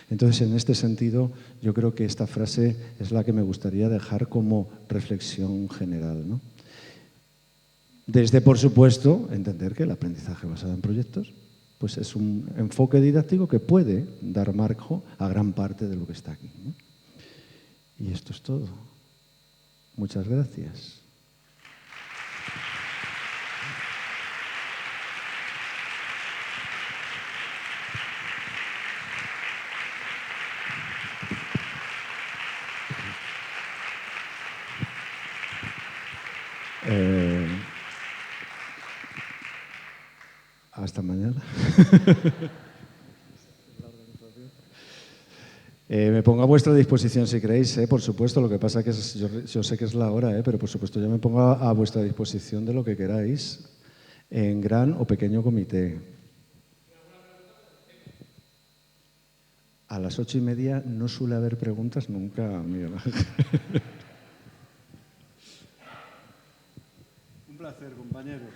Entonces, en este sentido, yo creo que esta frase es la que me gustaría dejar como reflexión general, ¿no? Desde, por supuesto, entender que el aprendizaje basado en proyectos pues es un enfoque didáctico que puede dar marco a gran parte de lo que está aquí, ¿no? Y esto es todo. Muchas gracias. Hasta mañana. Me pongo a vuestra disposición si queréis, por supuesto. Lo que pasa que yo sé que es la hora, pero por supuesto yo me pongo a vuestra disposición de lo que queráis, en gran o pequeño comité. A las 8:30 no suele haber preguntas nunca, Miguel Ángel. Un placer, compañeros.